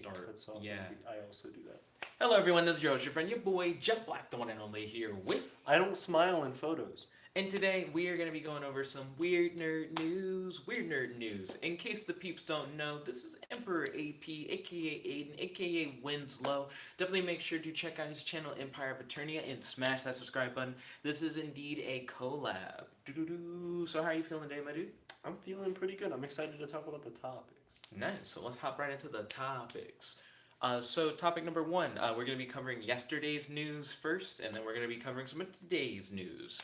start. Cuts off. Yeah. I also do that. Hello, everyone. This is your friend, your boy, Jet Black, the one and only here with. I don't smile in photos. And today we are going to be going over some weird nerd news. Weird nerd news. In case the peeps don't know, this is Emperor AP, aka Aiden, aka Winslow. Definitely make sure to check out his channel, Empire of Eternia, and smash that subscribe button. This is indeed a collab. Doo-doo-doo. So, how are you feeling today, my dude? I'm feeling pretty good. I'm excited to talk about the topics. Nice. So, let's hop right into the topics. So, topic number one, we're going to be covering yesterday's news first, and then we're going to be covering some of today's news.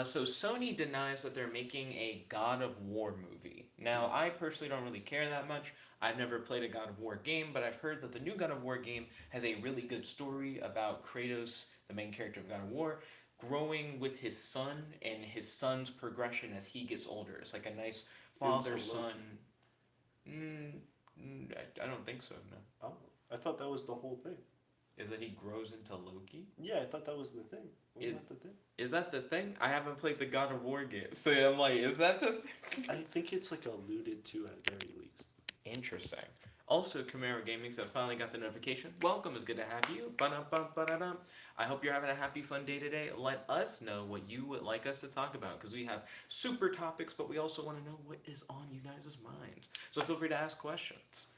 So Sony denies that they're making a God of War movie. Now, I personally don't really care that much. I've never played a God of War game, but I've heard that the new God of War game has a really good story about Kratos, the main character of God of War, growing with his son and his son's progression as he gets older. It's like a nice father-son. I don't think so, no. Oh, I thought that was the whole thing. Is that he grows into Loki? Yeah, I thought that was the thing. Wasn't that the thing? Is that the thing? I haven't played the God of War game, so I'm like, is that the thing? I think it's like alluded to at very least. Interesting. Also, Camaro Gaming have finally got the notification. Welcome, it's good to have you. Ba-dum-bum-ba-da-dum. I hope you're having a happy, fun day today. Let us know what you would like us to talk about, because we have super topics, but we also want to know what is on you guys' minds. So feel free to ask questions.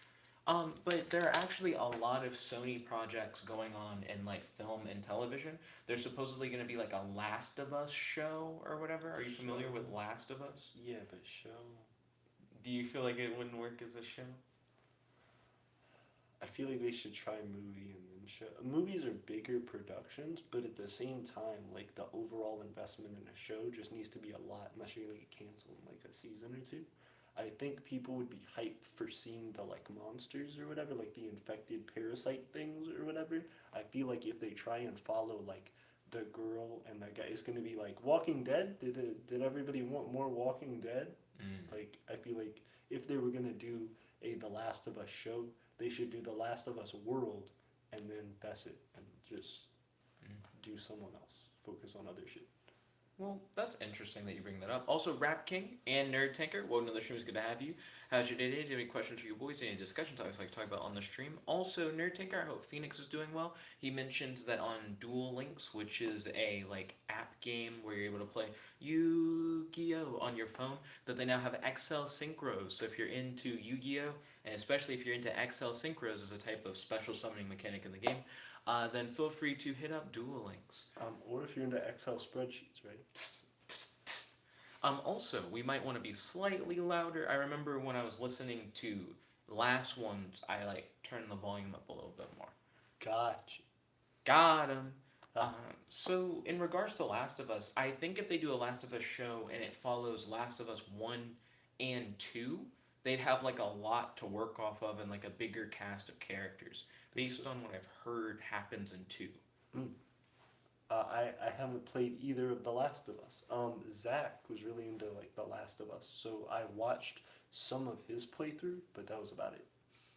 But there are actually a lot of Sony projects going on in like film and television. There's supposedly going to be like a Last of Us show or whatever. Are you familiar with Last of Us? Yeah, but show. Do you feel like it wouldn't work as a show? I feel like they should try movie and then show. Movies are bigger productions, but at the same time, like the overall investment in a show just needs to be a lot, unless you're gonna get canceled in like a season or two. I think people would be hyped for seeing the like monsters or whatever, like the infected parasite things or whatever. I feel like if they try and follow like the girl and that guy, it's gonna be like Walking Dead. Did everybody want more Walking Dead? Like I feel like if they were gonna do a The Last of Us show, they should do The Last of Us world, and then that's it, and just do someone else. Focus on other shit. Well, that's interesting that you bring that up. Also, Rap King and Nerd Tinker, welcome to the stream. It's good to have you. How's your day today? Do you have any questions for your boys? Any discussion topics like to talk about on the stream? Also, Nerd Tinker, I hope Phoenix is doing well. He mentioned that on Duel Links, which is a like app game where you're able to play Yu-Gi-Oh on your phone, that they now have XL Synchros. So if you're into Yu-Gi-Oh, and especially if you're into XL Synchros as a type of special summoning mechanic in the game, then feel free to hit up Duel Links. Or if you're into Excel spreadsheets, right? Also, we might want to be slightly louder. I remember when I was listening to the last ones, I like turned the volume up a little bit more. Gotcha. Got him. So, in regards to Last of Us, I think if they do a Last of Us show and it follows Last of Us 1 and 2, they'd have like a lot to work off of and like a bigger cast of characters based on what I've heard happens in 2. I haven't played either of The Last of Us. Zach was really into like The Last of Us, so I watched some of his playthrough, but that was about it.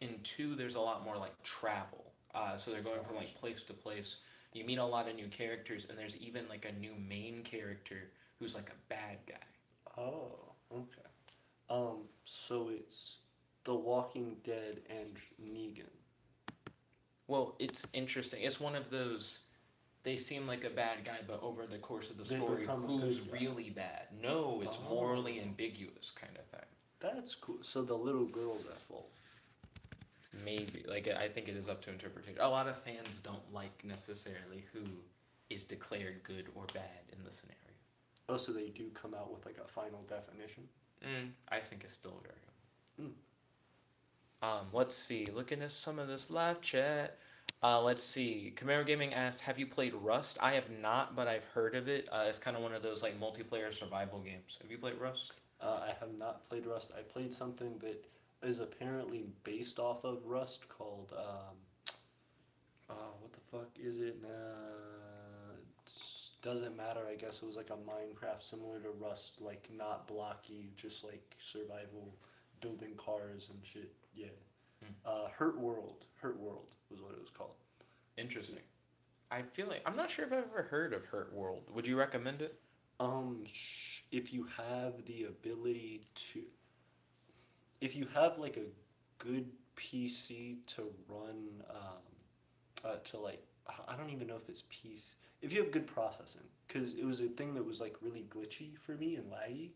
In 2, there's a lot more like travel. So they're going from like place to place. You meet a lot of new characters, and there's even like a new main character who's like a bad guy. Oh, okay. So it's The Walking Dead and Negan. Well, it's interesting. It's one of those. They seem like a bad guy, but over the course of the They story, become a who's good guy. really bad? No, it's morally ambiguous kind of thing. That's cool. So the little girl's at fault. Maybe. Like, I think it is up to interpretation. A lot of fans don't like necessarily who is declared good or bad in the scenario. Oh, so they do come out with like a final definition? I think it's still very good. Let's see. Looking at some of this live chat. Let's see. Camaro Gaming asked, have you played Rust? I have not, but I've heard of it. It's kind of one of those like multiplayer survival games. Have you played Rust? I have not played Rust. I played something that is apparently based off of Rust called, what the fuck is it? Doesn't matter, I guess it was like a Minecraft similar to Rust, like not blocky, just like survival, building cars and shit. Yeah. Hurt World was what it was called. Interesting. I feel like I'm not sure if I've ever heard of Hurt World. Would you recommend it? If you have the ability to, if you have like a good PC to run to like I don't even know if it's PC. If you have good processing, because it was a thing that was like really glitchy for me and laggy,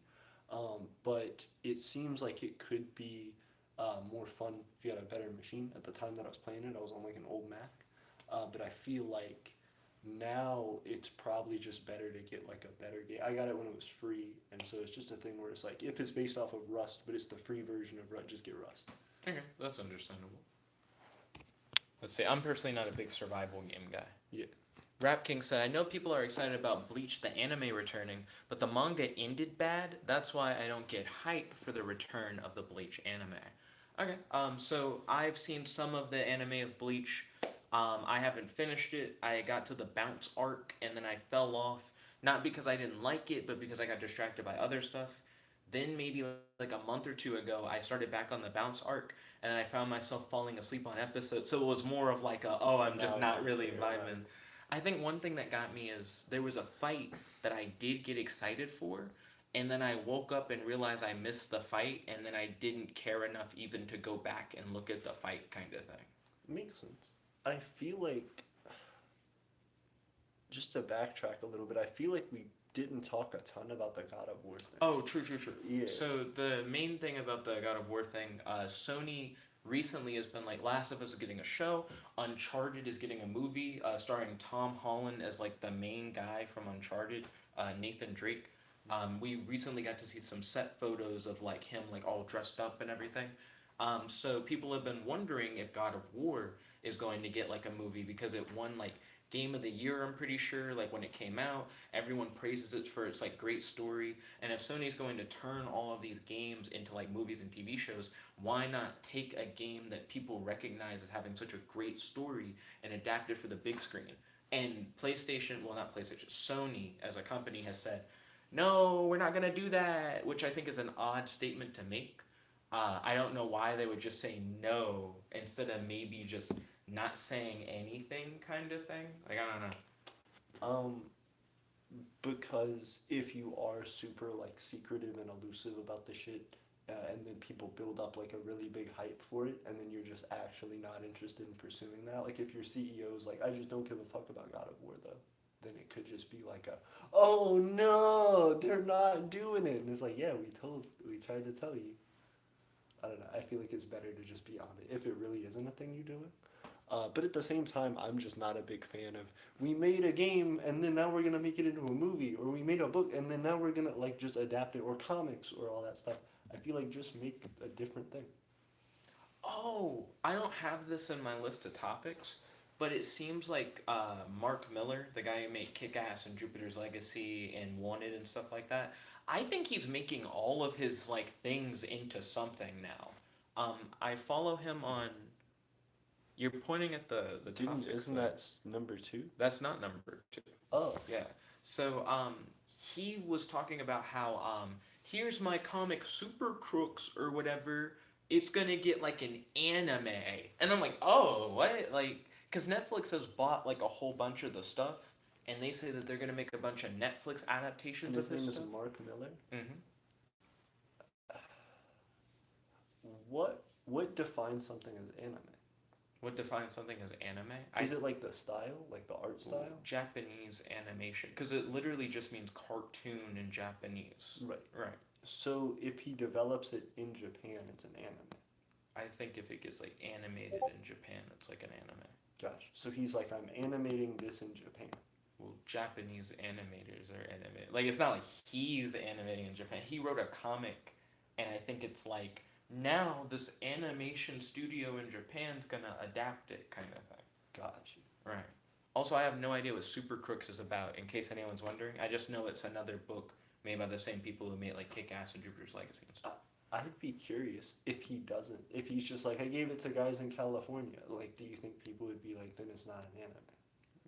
but it seems like it could be more fun if you had a better machine. At the time that I was playing it, I was on like an old Mac, but I feel like now it's probably just better to get like a better game. I got it when it was free, and so it's just a thing where it's like if it's based off of Rust, but it's the free version of Rust, just get Rust. Okay, that's understandable. Let's see. I'm personally not a big survival game guy. Yeah. Rap King said, I know people are excited about Bleach the anime returning, but the manga ended bad. That's why I don't get hype for the return of the Bleach anime. Okay, so I've seen some of the anime of Bleach. I haven't finished it. I got to the bounce arc and then I fell off. Not because I didn't like it, but because I got distracted by other stuff. Then maybe like a month or two ago, I started back on the bounce arc, and I found myself falling asleep on episodes. So it was more of like I'm just not really vibing. I think one thing that got me is there was a fight that I did get excited for, and then I woke up and realized I missed the fight, and then I didn't care enough even to go back and look at the fight kind of thing. Makes sense. I feel like, just to backtrack a little bit, I feel like we didn't talk a ton about the God of War thing. Oh, true. Yeah. So the main thing about the God of War thing, Sony recently has been like, Last of Us is getting a show, Uncharted is getting a movie starring Tom Holland as like the main guy from Uncharted, Nathan Drake. We recently got to see some set photos of like him like all dressed up and everything. So people have been wondering if God of War is going to get like a movie because it won like Game of the Year, I'm pretty sure, like when it came out. Everyone praises it for its like great story. And if Sony's going to turn all of these games into like movies and TV shows, why not take a game that people recognize as having such a great story and adapt it for the big screen? And PlayStation, well not PlayStation, Sony as a company has said, no, we're not gonna do that, which I think is an odd statement to make. I don't know why they would just say no instead of maybe just not saying anything kind of thing. Like, I don't know. Because if you are super like secretive and elusive about the shit, and then people build up like a really big hype for it, and then you're just actually not interested in pursuing that. Like if your CEO's like, I just don't give a fuck about God of War though, then it could just be like oh no, they're not doing it, and it's like, yeah, we tried to tell you. I don't know. I feel like it's better to just be on it if it really isn't a thing you're doing. But at the same time, I'm just not a big fan of, we made a game and then now we're going to make it into a movie, or we made a book and then now we're going to like just adapt it, or comics or all that stuff. I feel like just make a different thing. Oh, I don't have this in my list of topics, but it seems like Mark Miller, the guy who made Kick-Ass and Jupiter's Legacy and Wanted and stuff like that, I think he's making all of his like things into something now. I follow him on. You're pointing at the topics. Isn't that number 2? That's not number 2. Oh. Yeah. So he was talking about how here's my comic Super Crooks or whatever. It's gonna get like an anime, and I'm like, oh, what? Like, because Netflix has bought like a whole bunch of the stuff, and they say that they're gonna make a bunch of Netflix adaptations of this His name stuff. is Mark Miller. Mm-hmm. What defines something as anime? What defines something as anime? Is it like the style, like the art style? Japanese animation, because it literally just means cartoon in Japanese. Right. Right. So if he develops it in Japan, it's an anime. I think if it gets like animated in Japan, it's like an anime. Gosh. So he's like, I'm animating this in Japan. Well, Japanese animators are animated. Like, it's not like he's animating in Japan. He wrote a comic, and I think it's like, now this animation studio in Japan's gonna adapt it, kind of thing. Gotcha. Right. Also, I have no idea what Super Crooks is about, in case anyone's wondering. I just know it's another book made by the same people who made, like, Kick-Ass and Jupiter's Legacy and stuff. I'd be curious if he doesn't. If he's just like, I gave it to guys in California. Like, do you think people would be like, then it's not an anime?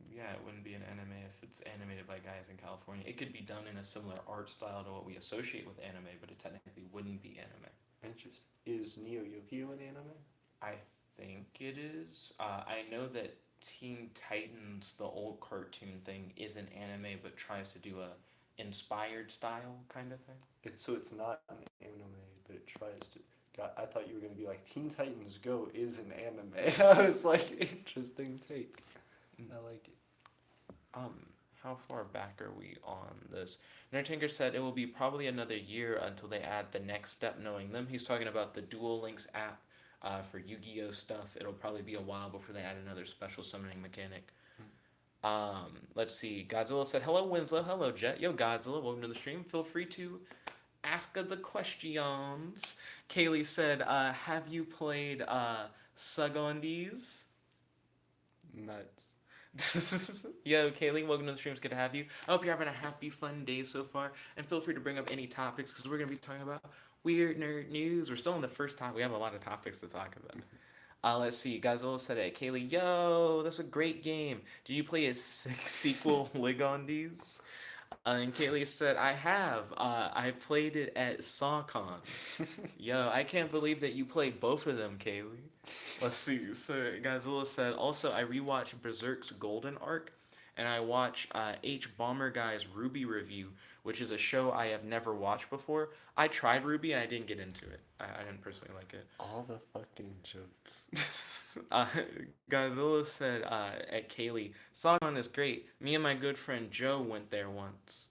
Yeah, it wouldn't be an anime if it's animated by guys in California. It could be done in a similar art style to what we associate with anime, but it technically wouldn't be anime. Interesting. Is Neo Yokyo an anime? I think it is. I know that Teen Titans, the old cartoon thing, is an anime, but tries to do a inspired style kind of thing. So it's not an anime, but it tries to. God, I thought you were gonna be like Teen Titans Go is an anime. I was like, interesting take. I like it. Um, how far back are we on this? Nertinker said it will be probably another year until they add the next step, knowing them. He's talking about the Duel Links app for Yu-Gi-Oh stuff. It'll probably be a while before they add another special summoning mechanic. Let's see. Godzilla said, "Hello, Winslow. Hello, Jet. Yo, Godzilla. Welcome to the stream. Feel free to ask the questions." Kaylee said, "Have you played Sugondis?" Nuts. Yo, Kaylee, welcome to the stream. It's good to have you. I hope you're having a happy, fun day so far. And feel free to bring up any topics because we're going to be talking about weird nerd news. We're still on the first topic. We have a lot of topics to talk about. Let's see. Godzilla said it. Kaylee, yo, that's a great game. Did you play a sequel, Ligondis? And Kaylee said, I have. I played it at SawCon. Yo, I can't believe that you played both of them, Kaylee. Let's see. So Godzilla said, also, I rewatched Berserk's Golden Arc, and I watch H. Bomber Guy's Ruby review, which is a show I have never watched before. I tried Ruby, and I didn't get into it. I didn't personally like it. All the fucking jokes. uh, Godzilla said at Kaylee, Saigon is great. Me and my good friend Joe went there once.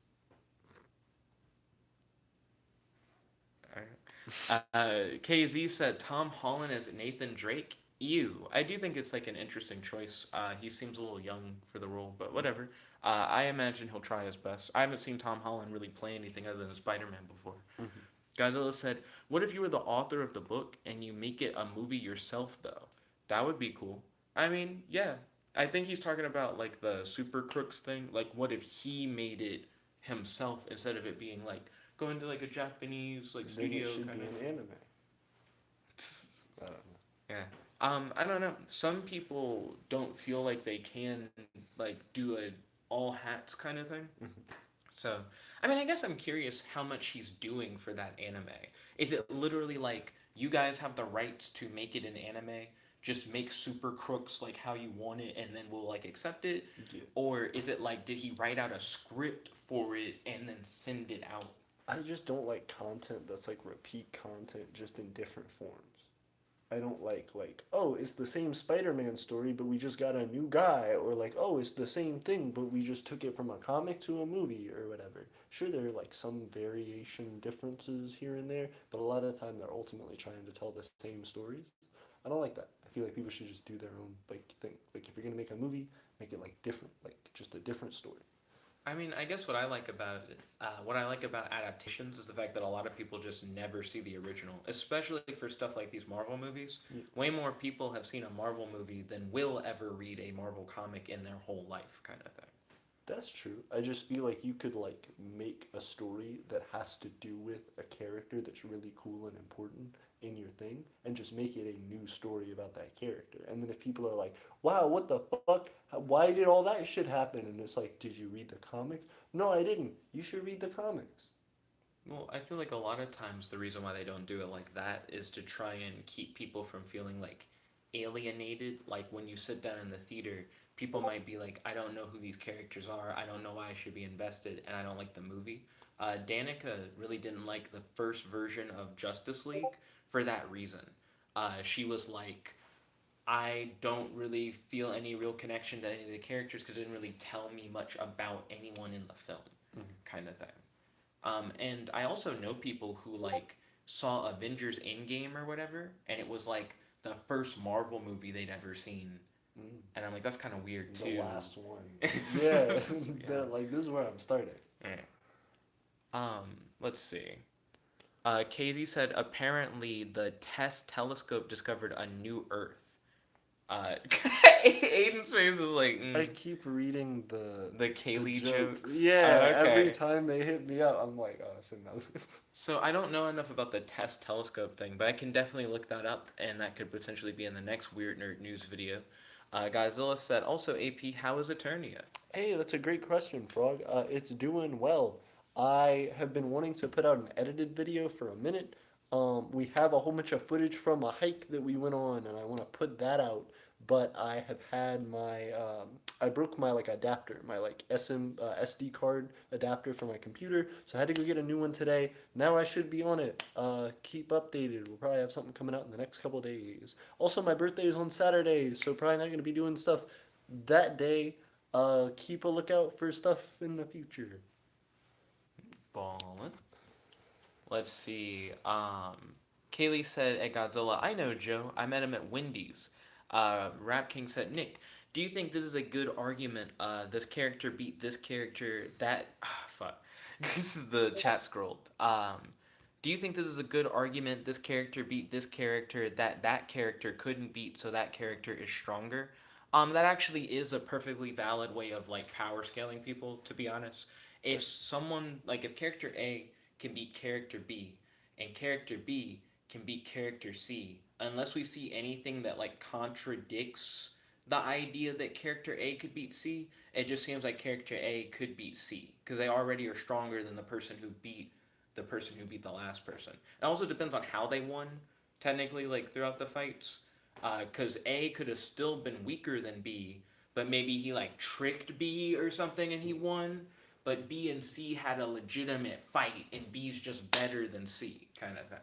KZ said Tom Holland as Nathan Drake. Ew. I do think it's like an interesting choice. He seems a little young for the role, but whatever. I imagine he'll try his best. I haven't seen Tom Holland really play anything other than Spider-Man before. Mm-hmm. Godzilla said, what if you were the author of the book and you make it a movie yourself, though? That would be cool. I mean, yeah. I think he's talking about, like, the Super Crooks thing. Like, what if he made it himself instead of it being, like, going to, like, a Japanese, like, Then studio it should kind be of... an anime. I don't know. Yeah. I don't know. Some people don't feel like they can, like, do a all hats kind of thing. So, I mean, I guess I'm curious how much he's doing for that anime. Is it literally like, you guys have the rights to make it an anime, just make Super Crooks like how you want it, and then we'll like accept it? Yeah. Or is it like, did he write out a script for it and then send it out? I just don't like content that's like repeat content just in different forms. I don't like, oh, it's the same Spider-Man story, but we just got a new guy, or like, oh, it's the same thing, but we just took it from a comic to a movie, or whatever. Sure, there are like some variation differences here and there, but a lot of the time they're ultimately trying to tell the same stories. I don't like that. I feel like people should just do their own like thing. Like if you're gonna make a movie, make it like different, like just a different story. I mean, I guess what I like about it, what I like about adaptations is the fact that a lot of people just never see the original, especially for stuff like these Marvel movies. Yeah. Way more people have seen a Marvel movie than will ever read a Marvel comic in their whole life, kind of thing. That's true. I just feel like you could like make a story that has to do with a character that's really cool and important in your thing and just make it a new story about that character. And then if people are like, "Wow, what the fuck? Why did all that shit happen?" And it's like, "Did you read the comics?" "No, I didn't." "You should read the comics." Well, I feel like a lot of times the reason why they don't do it like that is to try and keep people from feeling like alienated. Like when you sit down in the theater, people might be like, I don't know who these characters are, I don't know why I should be invested, and I don't like the movie. Danica really didn't like the first version of Justice League for that reason. She was like, I don't really feel any real connection to any of the characters because it didn't really tell me much about anyone in the film, kind of thing. And I also know people who like saw Avengers Endgame or whatever, and it was like the first Marvel movie they'd ever seen. And I'm like, that's kind of weird too. The last one. Yeah. Like this is where I'm starting. Yeah. Let's see. KZ said apparently the TESS telescope discovered a new Earth. Aiden's face is like. I keep reading the Kaylee jokes. Yeah, Okay. every time they hit me up, I'm like, oh, it's enough. So I don't know enough about the TESS telescope thing, but I can definitely look that up, and that could potentially be in the next Weird Nerd News video. Godzilla said, also, AP, how is Eternia? Hey, that's a great question, Frog. It's doing well. I have been wanting to put out an edited video for a minute. We have a whole bunch of footage from a hike that we went on, and I want to put that out. but I have had my I broke my like adapter, my like SD card adapter for my computer, so I had to go get a new one today. Now I should be on it. Keep updated. We'll probably have something coming out in the next couple days. Also, my birthday is on Saturday, so probably not gonna be doing stuff that day. Keep a lookout for stuff in the future. Ballin'. Let's see. Kaylee said at Godzilla, I know Joe. I met him at Wendy's. Rap King said, Nick, do you think this is a good argument? This character beat this character. That fuck. This is the chat scrolled. Do you think this is a good argument? This character beat this character that character couldn't beat, so that character is stronger. That actually is a perfectly valid way of like power scaling people. To be honest, if someone like if character A can beat character B, and character B can beat character C, unless we see anything that like contradicts the idea that character A could beat C, it just seems like character A could beat C because they already are stronger than the person who beat the last person. It also depends on how they won, technically, like throughout the fights, because A could have still been weaker than B, but maybe he like tricked B or something and he won. But B and C had a legitimate fight, and B's just better than C, kind of thing.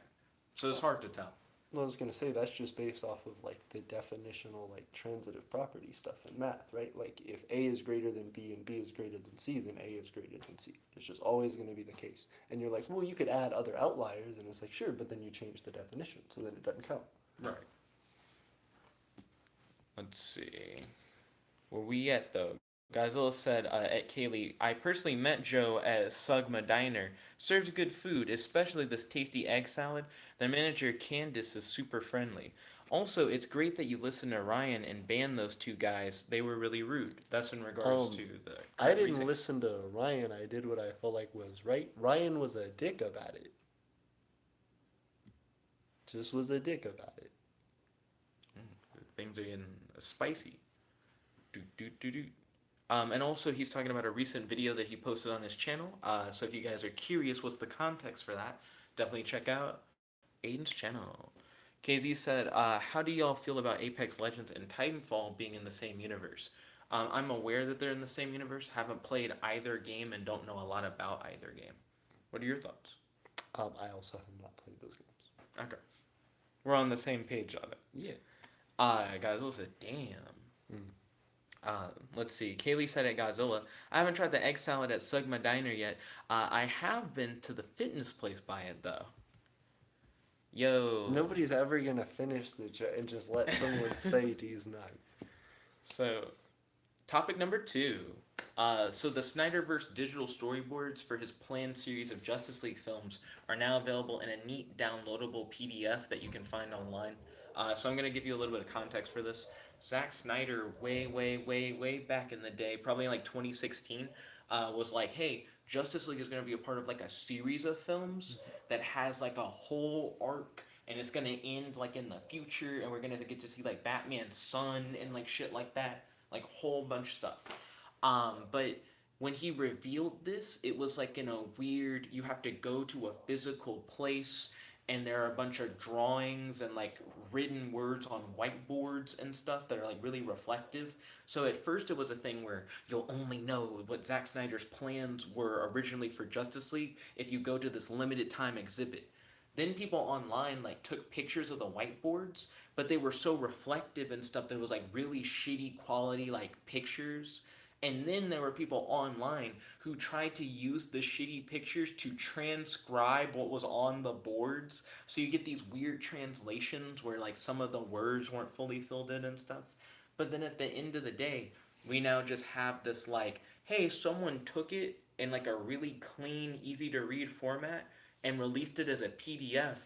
So it's hard to tell. I was gonna say that's just based off of like the definitional like transitive property stuff in math, right? Like if A is greater than B and B is greater than C, then A is greater than C. It's just always gonna be the case. And you're like, well, you could add other outliers, and it's like, sure, but then you change the definition, so then it doesn't count. Right. Let's see. Where we at though? Godzilla said at Kaylee, I personally met Joe at Sugma Diner. Serves good food, especially this tasty egg salad. The manager Candice is super friendly. Also, it's great that you listened to Ryan and banned those two guys. They were really rude. That's in regards to the. I didn't listen to Ryan. I did what I felt like was right. Ryan was a dick about it. Just was a dick about it. Things are getting spicy. Do do do do. And also, he's talking about a recent video that he posted on his channel. So if you guys are curious what's the context for that, definitely check out Aiden's channel. KZ said, how do y'all feel about Apex Legends and Titanfall being in the same universe? I'm aware that they're in the same universe, haven't played either game, and don't know a lot about either game. What are your thoughts? I also have not played those games. Okay. We're on the same page on it. Yeah. Guys, listen, damn. Let's see. Kaylee said at Godzilla, I haven't tried the egg salad at Sugma Diner yet. I have been to the fitness place by it, though. Yo. Nobody's ever going to finish and just let someone say these nuts. So, topic number 2. So the Snyderverse digital storyboards for his planned series of Justice League films are now available in a neat downloadable PDF that you can find online. So I'm going to give you a little bit of context for this. Zack Snyder, way back in the day, probably in like 2016, was like, hey, Justice League is going to be a part of like a series of films that has like a whole arc, and it's going to end like in the future, and we're going to get to see like Batman's son and like shit like that, like whole bunch of stuff. But when he revealed this, it was like in a weird, you have to go to a physical place, and there are a bunch of drawings and like written words on whiteboards and stuff that are like really reflective. So at first it was a thing where you'll only know what Zack Snyder's plans were originally for Justice League if you go to this limited time exhibit. Then people online like took pictures of the whiteboards, but they were so reflective and stuff that it was like really shitty quality like pictures. And then there were people online who tried to use the shitty pictures to transcribe what was on the boards. So you get these weird translations where like some of the words weren't fully filled in and stuff. But then at the end of the day, we now just have this like, hey, someone took it in like a really clean, easy to read format and released it as a PDF.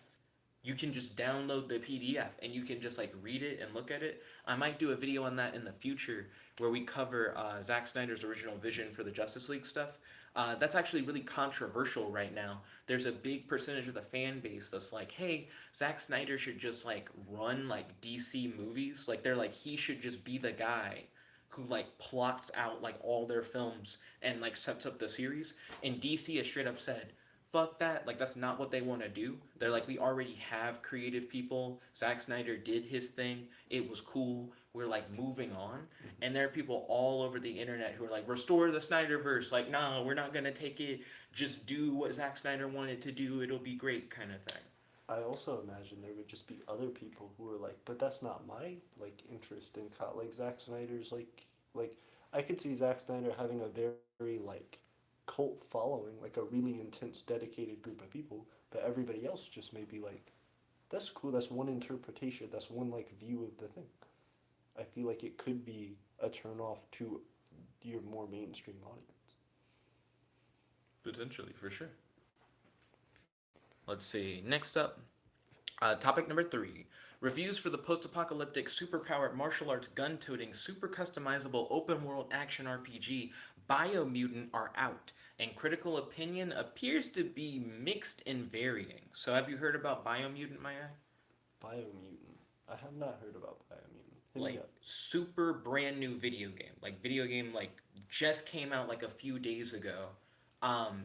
You can just download the PDF and you can just like read it and look at it. I might do a video on that in the future where we cover Zack Snyder's original vision for the Justice League stuff. That's actually really controversial right now. There's a big percentage of the fan base that's like, hey, Zack Snyder should just like run like DC movies. Like they're like, he should just be the guy who like plots out like all their films and like sets up the series. And DC has straight up said, fuck that. Like, that's not what they want to do. They're like, we already have creative people. Zack Snyder did his thing. It was cool. We're like moving on. And there are people all over the internet who are like, restore the Snyderverse. Like, nah, we're not going to take it. Just do what Zack Snyder wanted to do. It'll be great, kind of thing. I also imagine there would just be other people who are like, but that's not my like interest in like Zack Snyder's like I could see Zack Snyder having a very like cult following, like a really intense, dedicated group of people, but everybody else just may be like, that's cool. That's one interpretation. That's one like view of the thing. I feel like it could be a turn off to your more mainstream audience. Potentially, for sure. Let's see. Next up, topic number 3. Reviews for the post-apocalyptic superpowered martial arts gun-toting super customizable open-world action RPG Biomutant are out, and critical opinion appears to be mixed and varying. So have you heard about Biomutant, my guy? Biomutant. I have not heard about Biomutant. Like, super brand new video game. Like, video game, like, just came out, like, a few days ago. Um,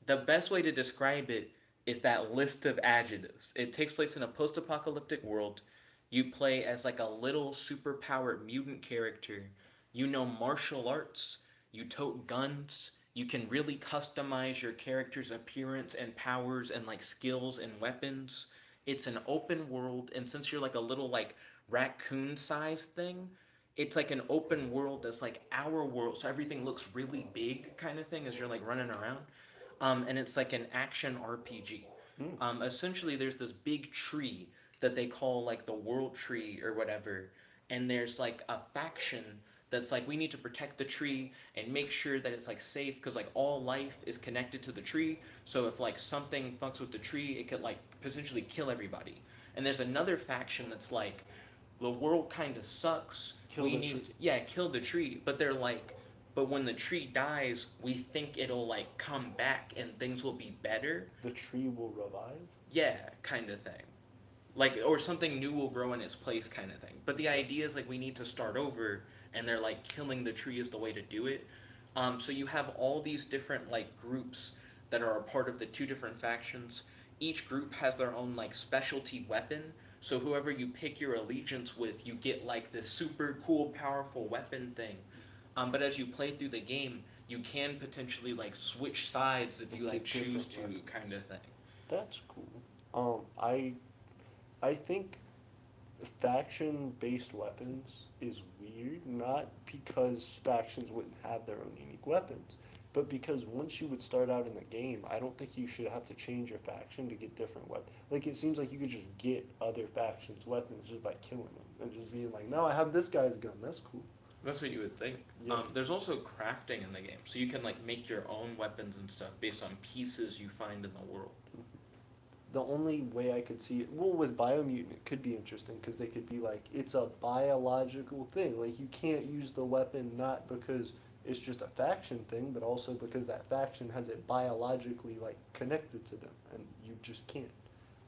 the best way to describe it is that list of adjectives. It takes place in a post-apocalyptic world. You play as like a little super-powered mutant character. You know martial arts. You tote guns. You can really customize your character's appearance and powers and like skills and weapons. It's an open world, and since you're like a little like raccoon-sized thing, it's like an open world that's like our world, so everything looks really big, kind of thing, as you're like running around. And it's like an action RPG. Essentially, there's this big tree that they call like the World Tree or whatever, and there's like a faction that's like, we need to protect the tree and make sure that it's like safe, because like all life is connected to the tree. So if like something fucks with the tree, it could like potentially kill everybody. And there's another faction that's like, the world kind of sucks. Kill we the need tree. Yeah, kill the tree. But they're like, but when the tree dies, we think it'll like come back and things will be better. The tree will revive? Yeah, kind of thing. Like, or something new will grow in its place, kind of thing. But the idea is like, we need to start over, and they're like, killing the tree is the way to do it. So you have all these different like groups that are a part of the two different factions. Each group has their own like specialty weapon. So whoever you pick your allegiance with, you get like this super cool, powerful weapon thing. But as you play through the game, you can potentially like switch sides if you like choose to, kind of thing. That's cool. I think faction-based weapons is weird, not because factions wouldn't have their own unique weapons, but because once you would start out in the game, I don't think you should have to change your faction to get different weapons. Like, it seems like you could just get other factions' weapons just by killing them and just being like, no, I have this guy's gun. That's cool. That's what you would think. Yeah. There's also crafting in the game, so you can like make your own weapons and stuff based on pieces you find in the world. The only way I could see it, well, with Biomutant, it could be interesting because they could be like, it's a biological thing. Like, you can't use the weapon not because it's just a faction thing, but also because that faction has it biologically like connected to them, and you just can't.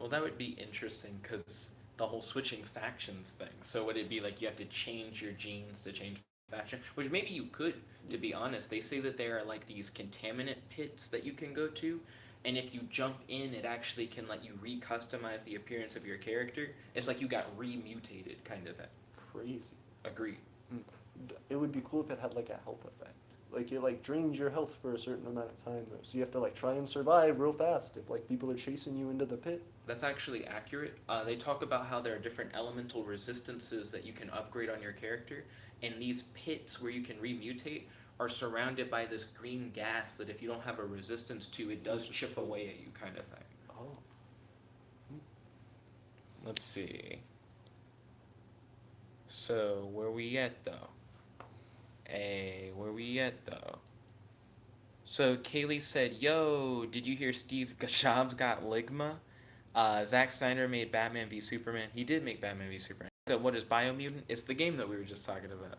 Well, that would be interesting because the whole switching factions thing. So would it be like you have to change your genes to change faction? Which maybe you could, to be honest. They say that there are like these contaminant pits that you can go to, and if you jump in, it actually can let you re-customize the appearance of your character. It's like you got re-mutated, kind of thing. Crazy. Agreed. It would be cool if it had like a health effect. Like, it like drains your health for a certain amount of time though, so you have to like try and survive real fast if like people are chasing you into the pit. That's actually accurate. They talk about how there are different elemental resistances that you can upgrade on your character, and these pits where you can remutate are surrounded by this green gas that if you don't have a resistance to, it does chip away at you, kind of thing. Oh. Let's see. So, where we at, though? Where we at, though? So, Kaylee said, yo, did you hear Steve Jobs got Ligma? Zack Snyder made Batman v Superman. He did make Batman v Superman. So, what is Biomutant? It's the game that we were just talking about.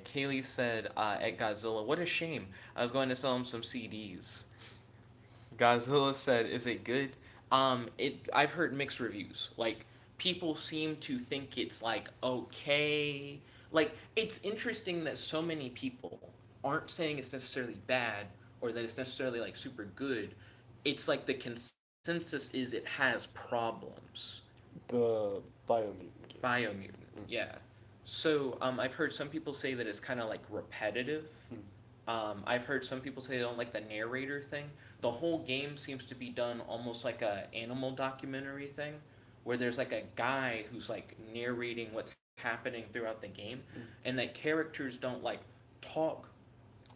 Kaylee said, at Godzilla, what a shame. I was going to sell him some CDs. Godzilla said, is it good? I've heard mixed reviews. Like, people seem to think it's like okay. Like, it's interesting that so many people aren't saying it's necessarily bad or that it's necessarily like super good, it's like the consensus is it has problems. The Biomutant game. Biomutant, yeah. So I've heard some people say that it's kind of like repetitive. Mm. I've heard some people say they don't like the narrator thing. The whole game seems to be done almost like a animal documentary thing, where there's like a guy who's like narrating what's happening throughout the game, Mm. and that characters don't like talk.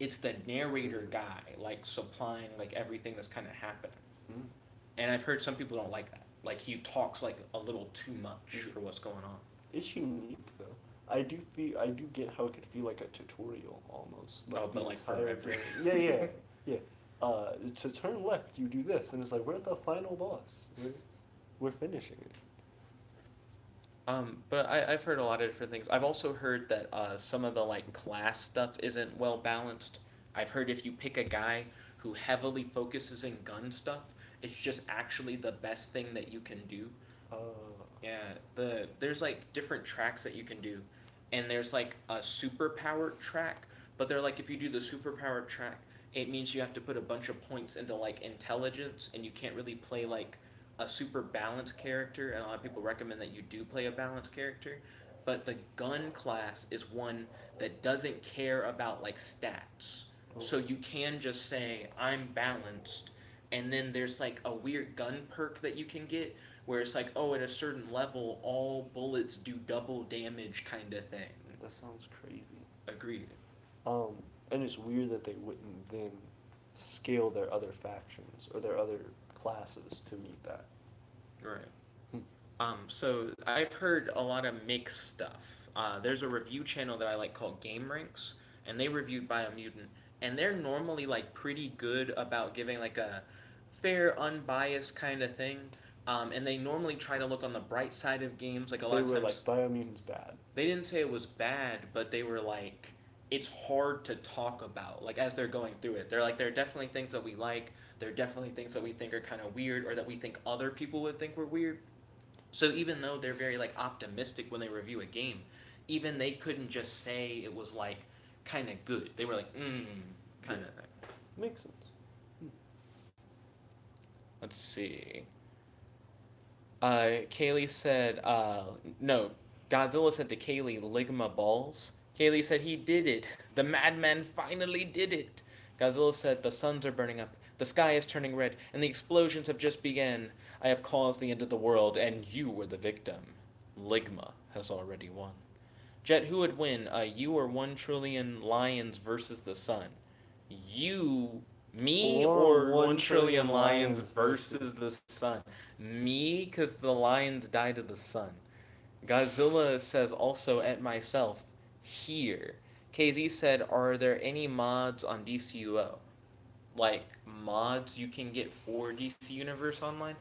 It's the narrator guy like supplying like everything that's kind of happening. Mm. And I've heard some people don't like that. Like he talks like a little too much Yeah. for what's going on. It's unique though. I do get how it could feel like a tutorial almost. Oh, the but like entire forever. game. Yeah, yeah, yeah. To turn left, you do this, and it's like we're at the final boss. We're finishing it. But I've heard a lot of different things. I've also heard that some of the like class stuff isn't well balanced. I've heard if you pick a guy who heavily focuses in gun stuff, it's just actually the best thing that you can do. Uh, Yeah, there's like different tracks that you can do, and there's like a superpowered track, but they're like if you do the superpowered track, it means you have to put a bunch of points into like intelligence, and you can't really play like a super balanced character. And a lot of people recommend that you do play a balanced character, but the gun class is one that doesn't care about like stats, so you can just say I'm balanced, and then there's like a weird gun perk that you can get where it's like, oh, at a certain level, all bullets do double damage, kind of thing. that sounds crazy. Agreed. Um, and it's weird that they wouldn't then scale their other factions or their other classes to meet that. Right. Hmm. So I've heard a lot of mixed stuff. There's a review channel that I like called Game Ranks, and they reviewed Biomutant, and they're normally like pretty good about giving like a fair, unbiased kind of thing. And they normally try to look on the bright side of games. Like a lot They of were times, like Biomutant's bad. they didn't say it was bad, but they were like, it's hard to talk about. Like as they're going through it, they're like, there are definitely things that we like. There are definitely things that we think are kind of weird, or that we think other people would think were weird. So even though they're very like optimistic when they review a game, even they couldn't just say it was like kind of good. They were like, kind of thing. Makes sense. Let's see. Kaylee said, no, Godzilla said to Kaylee, Ligma balls. Kaylee said he did it. The madman finally did it. Godzilla said the suns are burning up, the sky is turning red, and the explosions have just begun. I have caused the end of the world, and you were the victim. Ligma has already won. Jet, who would win, you or 1 trillion lions versus the sun? You, me, or 1 trillion lions versus the sun? Me, because the lions died to the sun. Godzilla says also at myself, here. KZ said, are there any mods on DCUO? Like, mods you can get for DC Universe Online?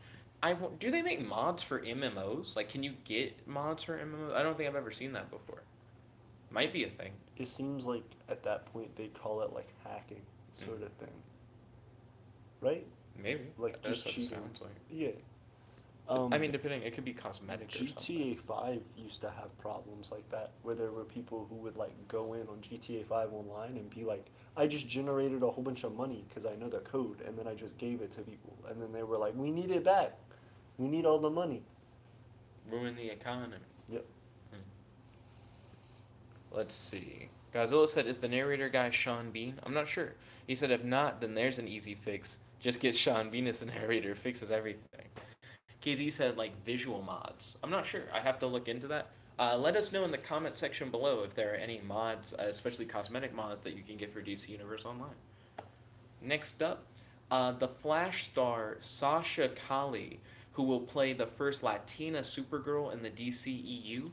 Do they make mods for MMOs? Like, can you get mods for MMOs? I don't think I've ever seen that before. Might be a thing. It seems like at that point they call it like hacking sort of thing. Right? Maybe. Like That's just what it cheating. sounds like. Yeah. I mean, depending, it could be cosmetic or something. GTA 5 used to have problems like that, where there were people who would like go in on GTA 5 online and be like, I just generated a whole bunch of money because I know the code, and then I just gave it to people. And then they were like, we need it back. We need all the money. Ruin the economy. Yep. Let's see. Godzilla said, is the narrator guy Sean Bean? I'm not sure. He said, if not, then there's an easy fix. Just get Sean Bean as the narrator. Fixes everything. KZ said, like, visual mods. I'm not sure. I have to look into that. Let us know in the comment section below if there are any mods, especially cosmetic mods, that you can get for DC Universe Online. Next up, the Flash star Sasha Kali, who will play the first Latina Supergirl in the DCEU,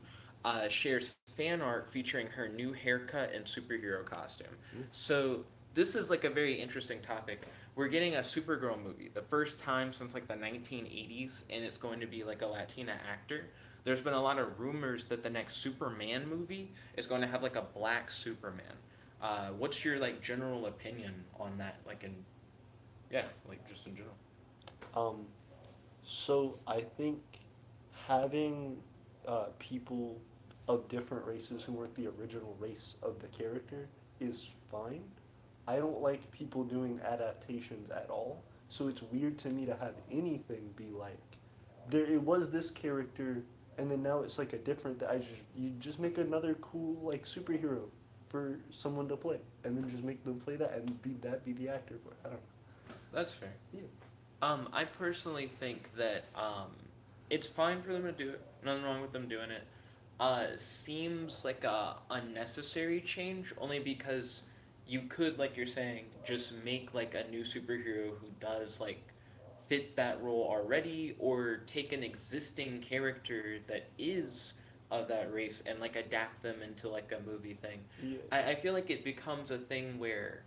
shares fan art featuring her new haircut and superhero costume. So this is like a very interesting topic. We're getting a Supergirl movie, the first time since like the 1980s, and it's going to be like a Latina actor. There's been a lot of rumors that the next Superman movie is going to have like a black Superman. What's your like general opinion on that? Like just in general. So I think having people of different races who weren't the original race of the character is fine. I don't like people doing adaptations at all So it's weird to me to have anything be like, there it was this character, and then now it's like a different. You just make another cool like superhero for someone to play, and then just make them play that and be the actor for it. I don't know. That's fair. Yeah. I personally think that it's fine for them to do it. Nothing wrong with them doing it. Seems like a unnecessary change, only because you could, like you're saying, just make like a new superhero who does like fit that role already, or take an existing character that is of that race and like adapt them into like a movie thing. Yeah. I feel like it becomes a thing where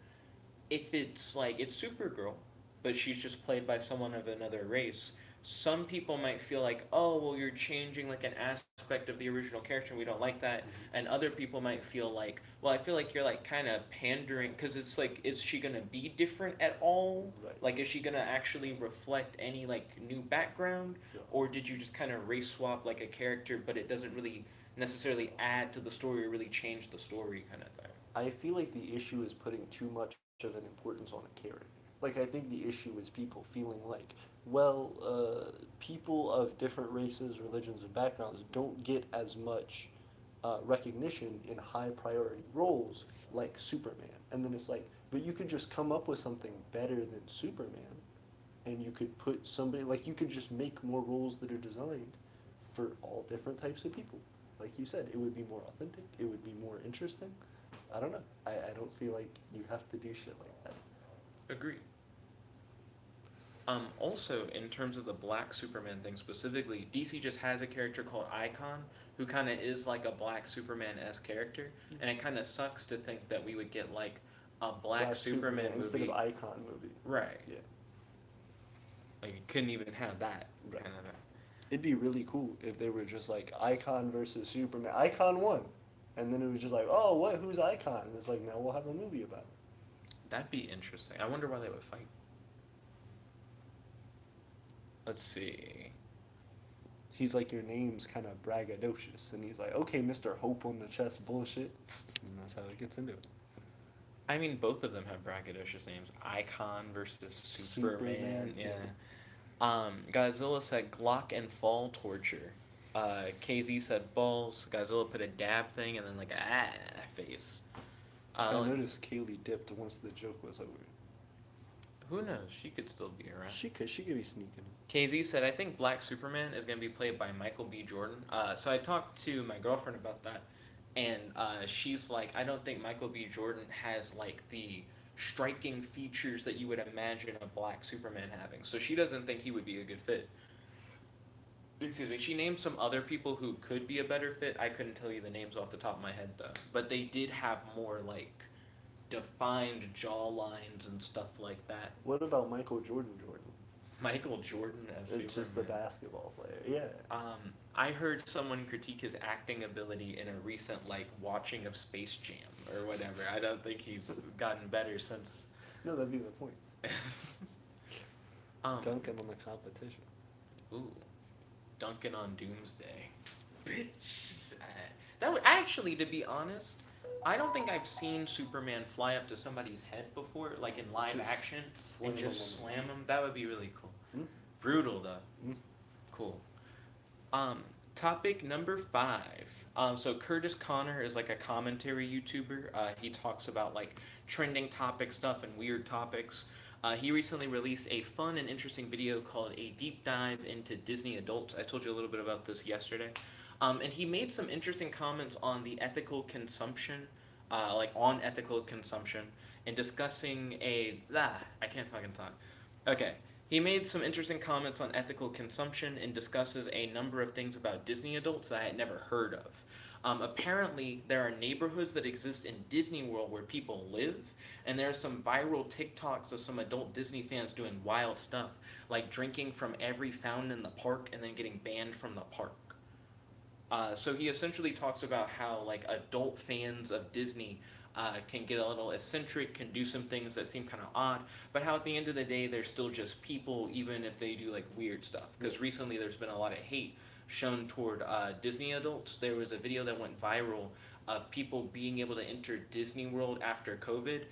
if it's like it's Supergirl, but she's just played by someone of another race, some people might feel like, oh, well, you're changing like an aspect of the original character, and we don't like that. Mm-hmm. And other people might feel like, well, I feel like you're like kind of pandering, because it's like, is she gonna be different at all? Right. Like, is she gonna actually reflect any like new background, Yeah. or did you just kind of race swap like a character, but it doesn't really necessarily add to the story or really change the story, kind of thing? I feel like the issue is putting too much of an importance on a character. Like, I think the issue is people feeling like, well, people of different races, religions, and backgrounds don't get as much recognition in high priority roles like Superman. And then it's like, but you could just come up with something better than Superman, and you could put somebody, like, you could just make more roles that are designed for all different types of people. Like you said, it would be more authentic, it would be more interesting. I don't know. I don't feel like you have to do shit like that. Agree. Also, in terms of the Black Superman thing specifically, DC just has a character called Icon, who kind of is like a Black Superman-esque character, and it kind of sucks to think that we would get like a Black Superman movie. Instead of Icon movie. Right. Yeah. Like, you couldn't even have that. Right. Kind of. It'd be really cool if they were just like Icon versus Superman. Icon won. And then it was just like, oh, what? Who's Icon? And it's like, now we'll have a movie about it. That'd be interesting. I wonder why they would fight. Let's see. He's like, your name's kind of braggadocious. And he's like, okay, Mr. Hope on the chest bullshit. And that's how it gets into it. I mean, both of them have braggadocious names. Icon versus Superman. Yeah. Godzilla said Glock and fall torture. KZ said balls. Godzilla put a dab thing and then like a face. I noticed Kaylee dipped once the joke was over. Who knows? She could still be around. She could be sneaking. KZ said, I think Black Superman is going to be played by Michael B. Jordan. So I talked to my girlfriend about that, and she's like, I don't think Michael B. Jordan has like the striking features that you would imagine a Black Superman having. So she doesn't think he would be a good fit. Excuse me. She named some other people who could be a better fit. I couldn't tell you the names off the top of my head though. But they did have more like defined jaw lines and stuff like that. What about Michael Jordan? Michael Jordan as Superman. It's just the basketball player. Yeah. I heard someone critique his acting ability in a recent like watching of Space Jam or whatever. I don't think he's gotten better since. No, that'd be the point. Dunking on the competition. Ooh, dunking on Doomsday. Bitch. That would actually, to be honest, I don't think I've seen Superman fly up to somebody's head before, like in live Just action, and just slam slam him. That would be really cool. Mm. Brutal though. Cool. Topic number 5. So Kurtis Conner is like a commentary YouTuber. He talks about like trending topic stuff and weird topics. He recently released a fun and interesting video called A Deep Dive into Disney Adults. I told you a little bit about this yesterday. And he made some interesting comments on the ethical consumption, on ethical consumption, and discussing I can't fucking talk. Okay. He made some interesting comments on ethical consumption and discusses a number of things about Disney adults that I had never heard of. Apparently, there are neighborhoods that exist in Disney World where people live, and there are some viral TikToks of some adult Disney fans doing wild stuff, like drinking from every fountain in the park and then getting banned from the park. So he essentially talks about how like adult fans of Disney can get a little eccentric, can do some things that seem kind of odd, but how at the end of the day they're still just people, even if they do like weird stuff. Because recently there's been a lot of hate shown toward Disney adults. There was a video that went viral of people being able to enter Disney World after COVID,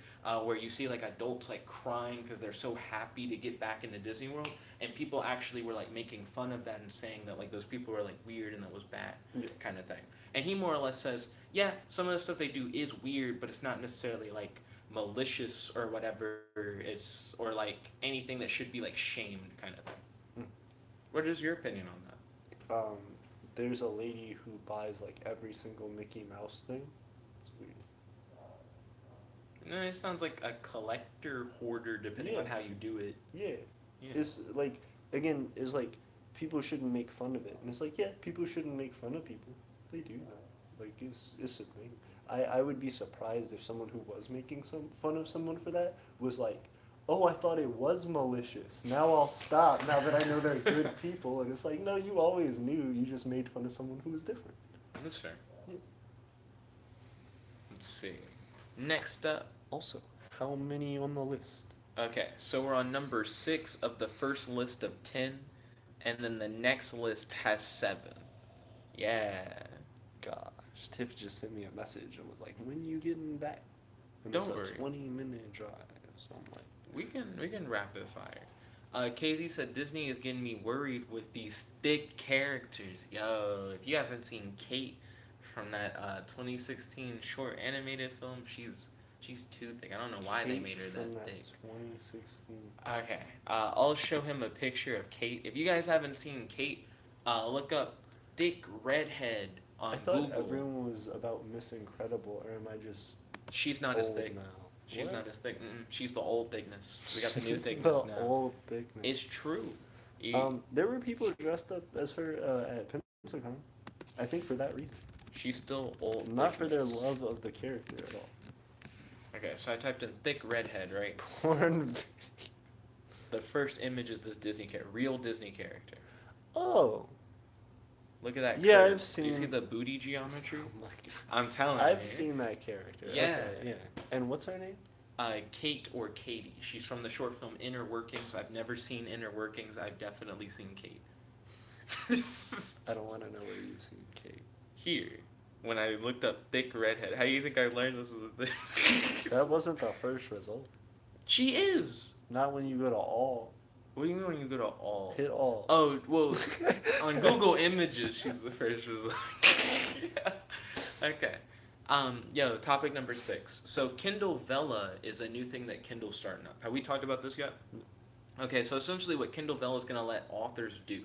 where you see like adults like crying because they're so happy to get back into Disney World, and people actually were like making fun of that and saying that like those people were like weird and that was bad, Yeah. kind of thing. And he more or less says, yeah, some of the stuff they do is weird, but it's not necessarily like malicious or whatever. It's or like anything that should be like shamed, kind of thing. Mm. What is your opinion on that? There's a lady who buys like every single Mickey Mouse thing. It's weird. No, it sounds like a collector hoarder, depending on Yeah. how you do it. Yeah. Yeah. It's like, again, it's like people shouldn't make fun of it. And it's like, yeah, people shouldn't make fun of people. They do that. Like, it's a thing. I would be surprised if someone who was making some fun of someone for that was like, oh, I thought it was malicious. Now I'll stop now that I know they're good people. And it's like, no, you always knew. You just made fun of someone who was different. That's fair. Yeah. Let's see. Next up. Also, how many on the list? Okay, so we're on number 6 of the first list of 10, and then the next list has 7. Yeah. Gosh, Tiff just sent me a message and was like, when you getting back? And Don't it's worry. a 20-minute drive. So I'm like, We can rapid fire. KZ said Disney is getting me worried with these thick characters. Yo, if you haven't seen Kate from that 2016 short animated film, she's too thick. I don't know why they made her from that thick. 2016. Okay, I'll show him a picture of Kate. If you guys haven't seen Kate, look up thick redhead on I thought Google. everyone was about Miss Incredible, or am I just She's not as old thick. now? She's What? not as thick. She's the old thickness. We got the new She's thickness the now. old thickness. It's true. There were people dressed up as her at Pensacon. I think for that reason. She's still old. Not for their thickness. love of the character at all. Okay, so I typed in thick redhead, right? Porn. The first image is this Disney character, real Disney character. Oh. Look at that. Yeah, curve. I've Do you see seen- the booty geometry? Oh my God. I'm telling you. I've seen that character. Yeah. Okay, yeah. And what's her name? Kate or Katie. She's from the short film Inner Workings. I've never seen Inner Workings. I've definitely seen Kate. I don't want to know where you've seen Kate. Here, when I looked up thick redhead, how do you think I learned this was a thing? That wasn't the first result. She is. Not when you go to all. What do you mean when you go to all? Hit all. Oh, well, on Google Images, she's the first result. Yeah. Okay. Topic number 6. So Kindle Vella is a new thing that Kindle's starting up. Have we talked about this yet? Okay, so essentially what Kindle Vella is going to let authors do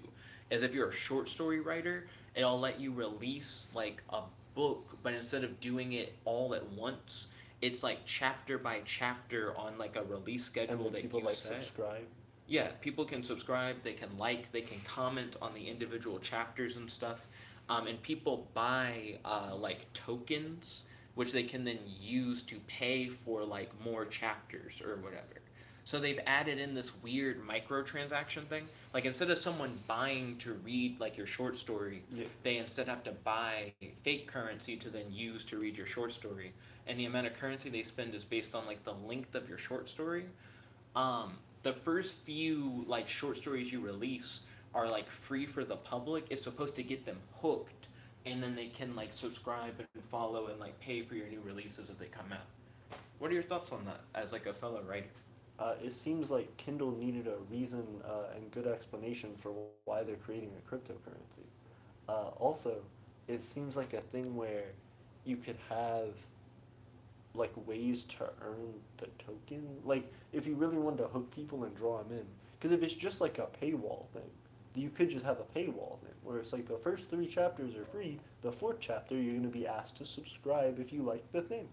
is if you're a short story writer, it'll let you release like a book, but instead of doing it all at once, it's like chapter by chapter on like a release schedule And then that people you like set. subscribe. Yeah, people can subscribe, they can like, they can comment on the individual chapters and stuff. And people buy like tokens, which they can then use to pay for like more chapters or whatever. So they've added in this weird microtransaction thing. Like instead of someone buying to read like your short story, Yeah. they instead have to buy fake currency to then use to read your short story. And the amount of currency they spend is based on like the length of your short story. The first few like short stories you release are like free for the public. It's supposed to get them hooked, and then they can like subscribe and follow and like pay for your new releases as they come out. What are your thoughts on that as like a fellow writer? It seems like Kindle needed a reason and good explanation for why they're creating a cryptocurrency. Also, it seems like a thing where you could have like ways to earn the token. Like if you really wanted to hook people and draw them in, because if it's just like a paywall thing, you could just have a paywall thing where it's like the first 3 chapters are free, the 4th chapter you're going to be asked to subscribe if you like the thing.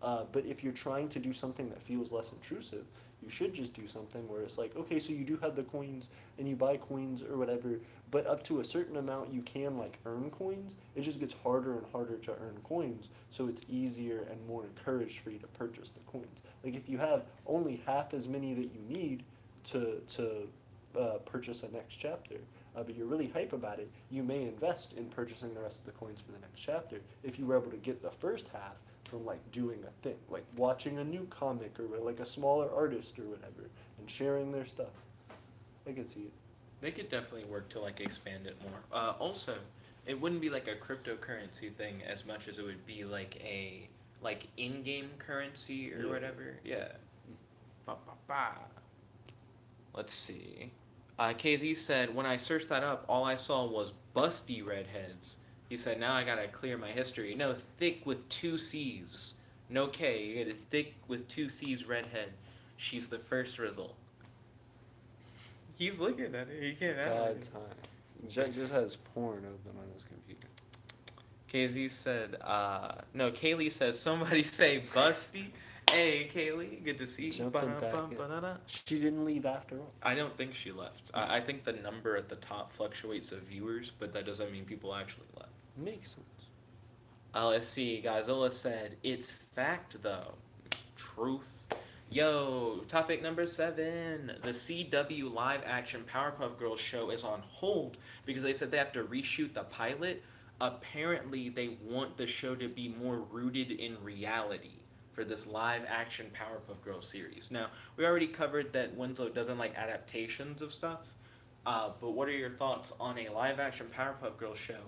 But if you're trying to do something that feels less intrusive, you should just do something where it's like, okay, so you do have the coins and you buy coins or whatever, but up to a certain amount you can like earn coins. It just gets harder and harder to earn coins, so it's easier and more encouraged for you to purchase the coins. Like if you have only half as many that you need to purchase a next chapter, but you're really hype about it, you may invest in purchasing the rest of the coins for the next chapter if you were able to get the first half from like doing a thing, like watching a new comic or like a smaller artist or whatever, and sharing their stuff. I can see it. They could definitely work to like expand it more. Also, It wouldn't be like a cryptocurrency thing as much as it would be like a like in-game currency or Yeah. whatever. Yeah. Ba, ba, ba. Let's see. KZ said, when I searched that up, all I saw was busty redheads. He said, now I gotta clear my history. No, thick with two C's. No K. You get a thick with two C's redhead. She's the first result. He's looking at it. He can't have Bad it. time. Jack just has porn open on his computer. KZ said, no, Kaylee says, somebody say busty. Hey, Kaylee, good to see you. Jumping back in. Ba-da-bum-ba-da-da. She didn't leave after all. I don't think she left. I think the number at the top fluctuates of viewers, but that doesn't mean people actually left. Makes sense. Let's see. Godzilla said, it's fact, though. Truth. Yo, topic number 7. The CW live-action Powerpuff Girls show is on hold because they said they have to reshoot the pilot. Apparently, they want the show to be more rooted in reality for this live-action Powerpuff Girls series. Now, we already covered that Winslow doesn't like adaptations of stuff, but what are your thoughts on a live-action Powerpuff Girls show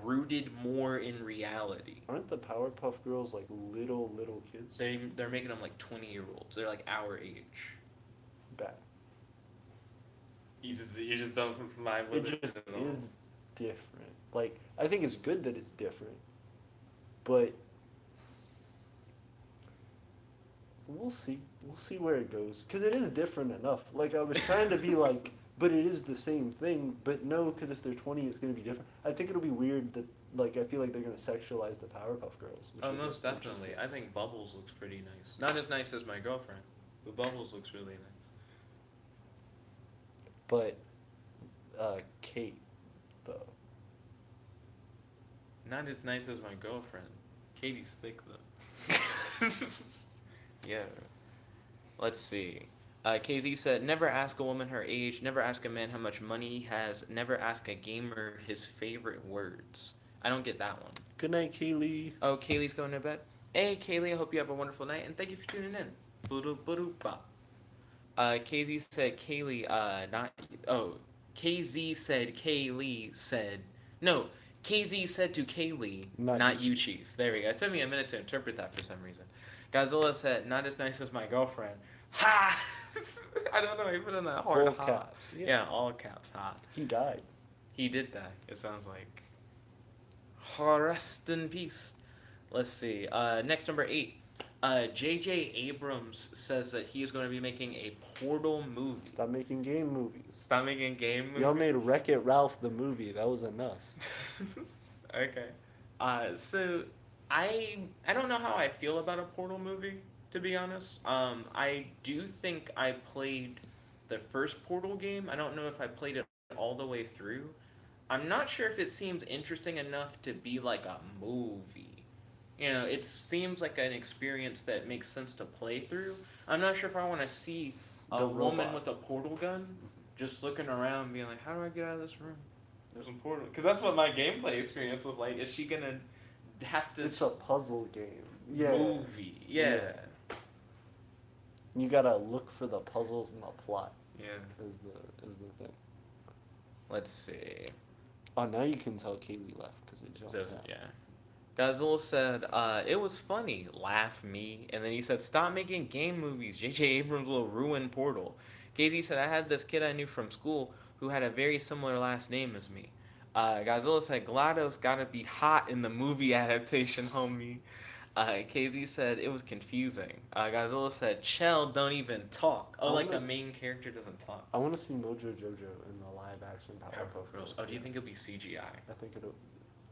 rooted more in reality? Aren't the Powerpuff Girls like little kids? They're making them like 20-year-olds. They're like our age. Bad. You just don't vibe with It it. just is different. Like, I think it's good that it's different, but we'll see. We'll see where it goes. Because it is different enough. Like, I was trying to be like, but it is the same thing. But no, because if they're 20, it's going to be different. I think it'll be weird that, like, I feel like they're going to sexualize the Powerpuff Girls. Oh, most definitely. I think Bubbles looks pretty nice. Not as nice as my girlfriend, but Bubbles looks really nice. But, Kate, though. Not as nice as my girlfriend. Katie's thick, though. Yeah. Let's see. KZ said, never ask a woman her age, never ask a man how much money he has, never ask a gamer his favorite words. I don't get that one. Good night, Kaylee. Oh, Kaylee's going to bed? Hey, Kaylee, I hope you have a wonderful night, and thank you for tuning in. Boo-doo-boo-doo-bop. KZ said Kaylee, KZ said Kaylee said, no, KZ said to Kaylee, not you, Chief. There we go. It took me a minute to interpret that for some reason. Godzilla said, not as nice as my girlfriend. Ha! I don't know, he put in that hard All ha. caps. Yeah, all caps, ha. He died. He did die, it sounds like. Rest in peace. Let's see. Next, number 8. J.J. Abrams says that he is going to be making a Portal movie. Stop making game movies. Stop making game movies? Y'all made Wreck-It Ralph the movie. That was enough. Okay. So I don't know how I feel about a Portal movie, to be honest. I do think I played the first Portal game. I don't know if I played it all the way through. I'm not sure if it seems interesting enough to be like a movie. You know, it seems like an experience that makes sense to play through. I'm not sure if I want to see a woman with a portal gun just looking around being like, how do I get out of this room? There's a portal. Because that's what my gameplay experience was like. Is she going to have to... It's a puzzle game. Yeah. Movie. Yeah. You gotta look for the puzzles and the plot. Yeah. Is the thing. Let's see. Oh, now you can tell Kaylee left because it jumped out. Yeah. Godzilla said, it was funny, laugh me. And then he said, stop making game movies. J.J. Abrams will ruin Portal. KZ said, I had this kid I knew from school who had a very similar last name as me. Godzilla said, GLaDOS gotta be hot in the movie adaptation, homie. KZ said, it was confusing. Godzilla said, Chell don't even talk. Oh, like the main character doesn't talk. I want to see Mojo Jojo in the live-action Powerpuff Girls. Oh, do you think it'll be CGI? I think it'll...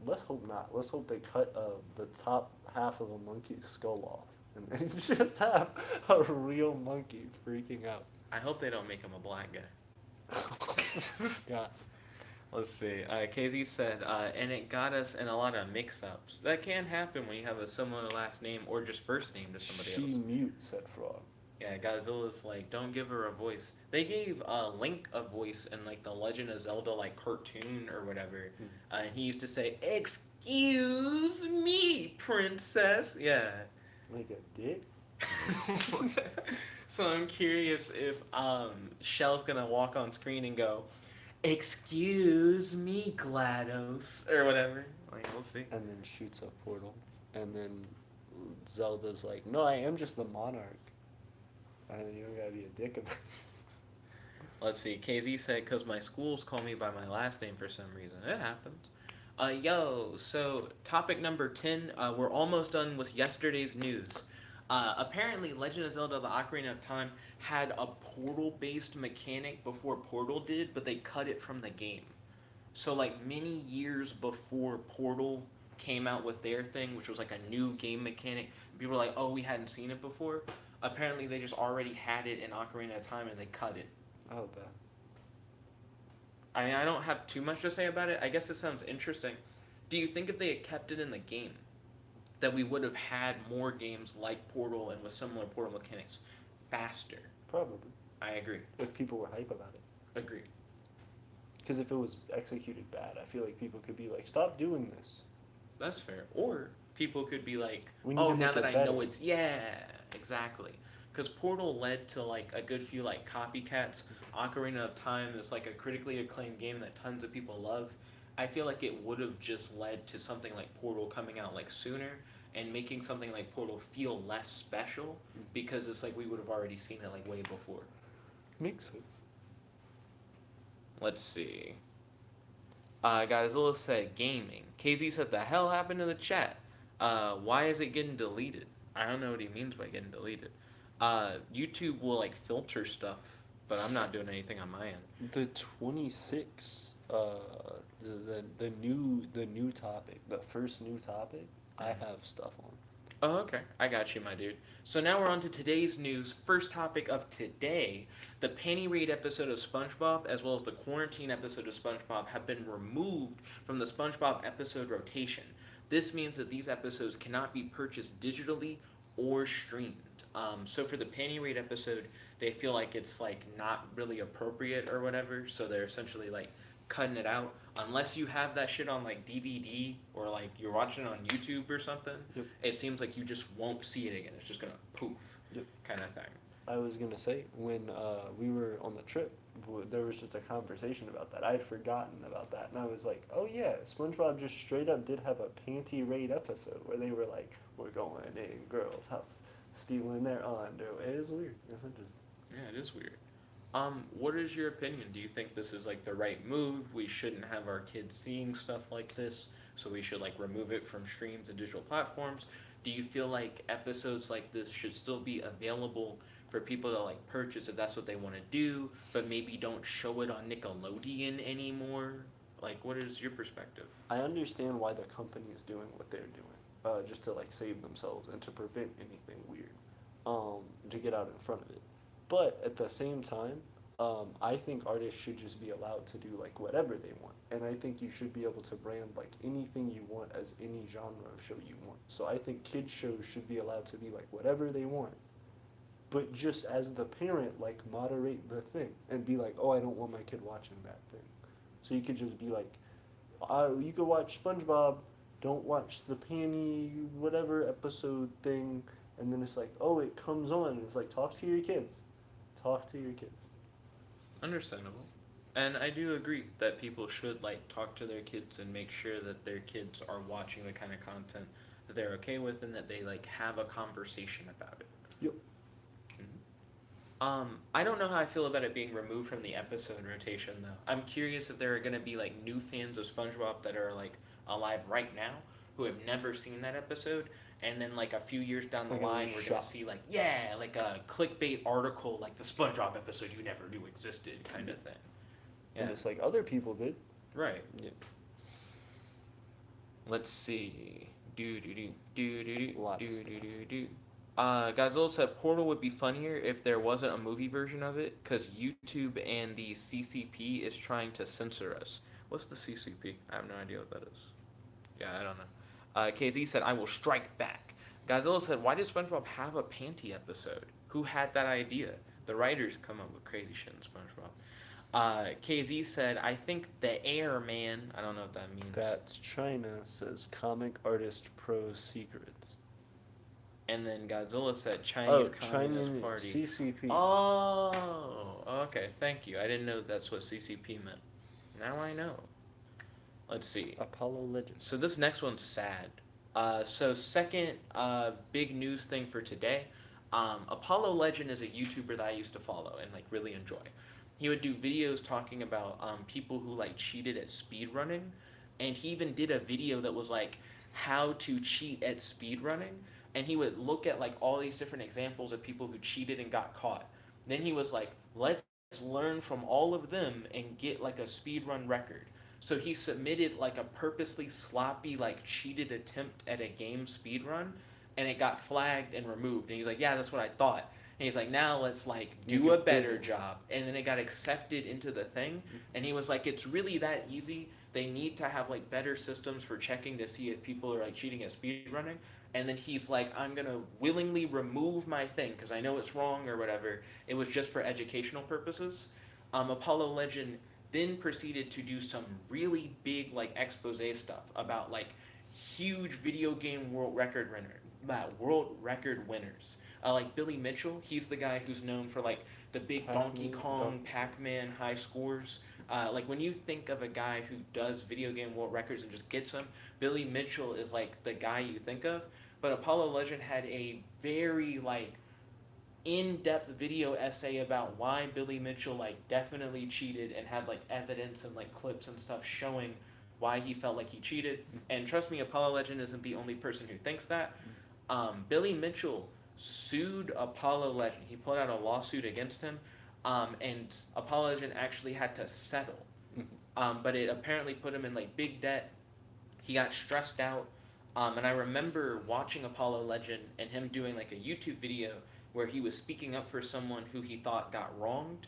Let's hope not. Let's hope they cut the top half of a monkey's skull off. And then just have a real monkey freaking out. I hope they don't make him a black guy. God. Let's see. KZ said, and it got us in a lot of mix-ups. That can happen when you have a similar last name or just first name to somebody She else. mute, said Frog. Yeah, Godzilla's like, don't give her a voice. They gave Link a voice in like the Legend of Zelda like cartoon or whatever. And he used to say, excuse me, princess. Yeah. Like a dick? So I'm curious if Shell's gonna walk on screen and go, excuse me, GLaDOS, or whatever. Like, we'll see. And then shoots a portal. And then Zelda's like, no, I am just the monarch. And you don't gotta be a dick about it. Let's see. KZ said, because my schools call me by my last name for some reason. It happens. So topic number 10. We're almost done with yesterday's news. Apparently, Legend of Zelda: The Ocarina of Time had a portal-based mechanic before Portal did, but they cut it from the game. So, like, many years before Portal came out with their thing, which was like a new game mechanic, people were like, oh, we hadn't seen it before. Apparently, they just already had it in Ocarina of Time, and they cut it. Oh, bad. I mean, I don't have too much to say about it. I guess it sounds interesting. Do you think if they had kept it in the game, that we would have had more games like Portal and with similar Portal mechanics faster? Probably. I agree. If people were hype about it. Agreed. Because if it was executed bad, I feel like people could be like, stop doing this. That's fair. Or people could be like, We need oh, to now make that it I better. know it's... Yeah, exactly. Because Portal led to, like, a good few, like, copycats. Ocarina of Time is, like, a critically acclaimed game that tons of people love. I feel like it would have just led to something like Portal coming out, like, sooner and making something like Portal feel less special because it's like we would have already seen it, like, way before. Makes sense. Let's see. Godzilla said gaming. KZ said, the hell happened to the chat? Why is it getting deleted? I don't know what he means by getting deleted. YouTube will like filter stuff, but I'm not doing anything on my end. The 26, the new topic, the first new topic, I have stuff on. Oh, okay. I got you, my dude. So now we're on to today's news. First topic of today. The Panty Raid episode of Spongebob, as well as the Quarantine episode of Spongebob, have been removed from the Spongebob episode rotation. This means that these episodes cannot be purchased digitally or streamed. So for the Panty Raid episode, they feel like it's like not really appropriate or whatever, so they're essentially like cutting it out. Unless you have that shit on like DVD or like you're watching it on YouTube or something, Yep. it seems like you just won't see it again. It's just gonna poof, Yep. kind of thing. I was gonna say when we were on the trip, there was just a conversation about that. I had forgotten about that, and I was like, "Oh yeah, SpongeBob just straight up did have a Panty Raid episode where they were like, we're going in girls' house, stealing their underwear." It is weird. It's interesting. Yeah, it is weird. What is your opinion? Do you think this is like the right move? We shouldn't have our kids seeing stuff like this, so we should like remove it from streams and digital platforms? Do you feel like episodes like this should still be available for people to like purchase if that's what they want to do, but maybe don't show it on Nickelodeon anymore? Like, what is your perspective? I understand why the company is doing what they're doing, just to like save themselves and to prevent anything weird, to get out in front of it. But at the same time, I think artists should just be allowed to do like whatever they want, and I think you should be able to brand like anything you want as any genre of show you want. So I think kids shows should be allowed to be like whatever they want, but just as the parent, like moderate the thing and be like, oh, I don't want my kid watching that thing. So you could just be like, you could watch SpongeBob, don't watch the Panty whatever episode thing, and then it's like, oh, it comes on, and it's like, talk to your kids. Talk to your kids. Understandable. And I do agree that people should like talk to their kids and make sure that their kids are watching the kind of content that they're okay with and that they like have a conversation about it. Yep. I don't know how I feel about it being removed from the episode rotation though. I'm curious if there are gonna be like new fans of SpongeBob that are like alive right now who have never seen that episode, and then like a few years down the Like a line we're gonna shock. see like like a clickbait article like the SpongeBob episode you never knew existed kind of thing. Yeah. And it's like other people did. Right. Yeah. Let's see. Do do do do do do Lot of do stuff. do do do. Godzilla said Portal would be funnier if there wasn't a movie version of it, because YouTube and the CCP is trying to censor us. What's the CCP? I have no idea what that is. Yeah, I don't know. KZ said, I will strike back. Godzilla said, why does SpongeBob have a Panty episode? Who had that idea? The writers come up with crazy shit in SpongeBob. KZ said, I think the airman, I don't know what that means. That's China, says Comic Artist Pro Secrets. And then Godzilla said Chinese Communist Chinese Party. CCP. Oh, okay. Thank you. I didn't know that's what CCP meant. Now I know. Let's see. Apollo Legends. So this next one's sad. So second big news thing for today. Apollo Legend is a YouTuber that I used to follow and like really enjoy. He would do videos talking about people who like cheated at speedrunning, and he even did a video that was like how to cheat at speedrunning, and he would look at like all these different examples of people who cheated and got caught. Then he was like, let's learn from all of them and get like a speedrun record. So he submitted like a purposely sloppy, like cheated attempt at a game speedrun, and it got flagged and removed. And he's like, yeah, that's what I thought. And he's like, now let's like do a better job. And then it got accepted into the thing. And he was like, it's really that easy. They need to have like better systems for checking to see if people are like cheating at speedrunning. And then he's like, I'm gonna willingly remove my thing because I know it's wrong or whatever. It was just for educational purposes. Apollo Legend then proceeded to do some really big like expose stuff about like huge video game world record winners. Like Billy Mitchell, he's the guy who's known for like the big Donkey Kong, Pac-Man high scores. Like when you think of a guy who does video game world records and just gets them, Billy Mitchell is like the guy you think of. But Apollo Legend had a very like in-depth video essay about why Billy Mitchell like definitely cheated and had like evidence and like clips and stuff showing why he felt like he cheated. And trust me, Apollo Legend isn't the only person who thinks that. Billy Mitchell sued Apollo Legend. He put out a lawsuit against him, and Apollo Legend actually had to settle. But it apparently put him in like big debt. He got stressed out. And I remember watching Apollo Legend and him doing like a YouTube video where he was speaking up for someone who he thought got wronged,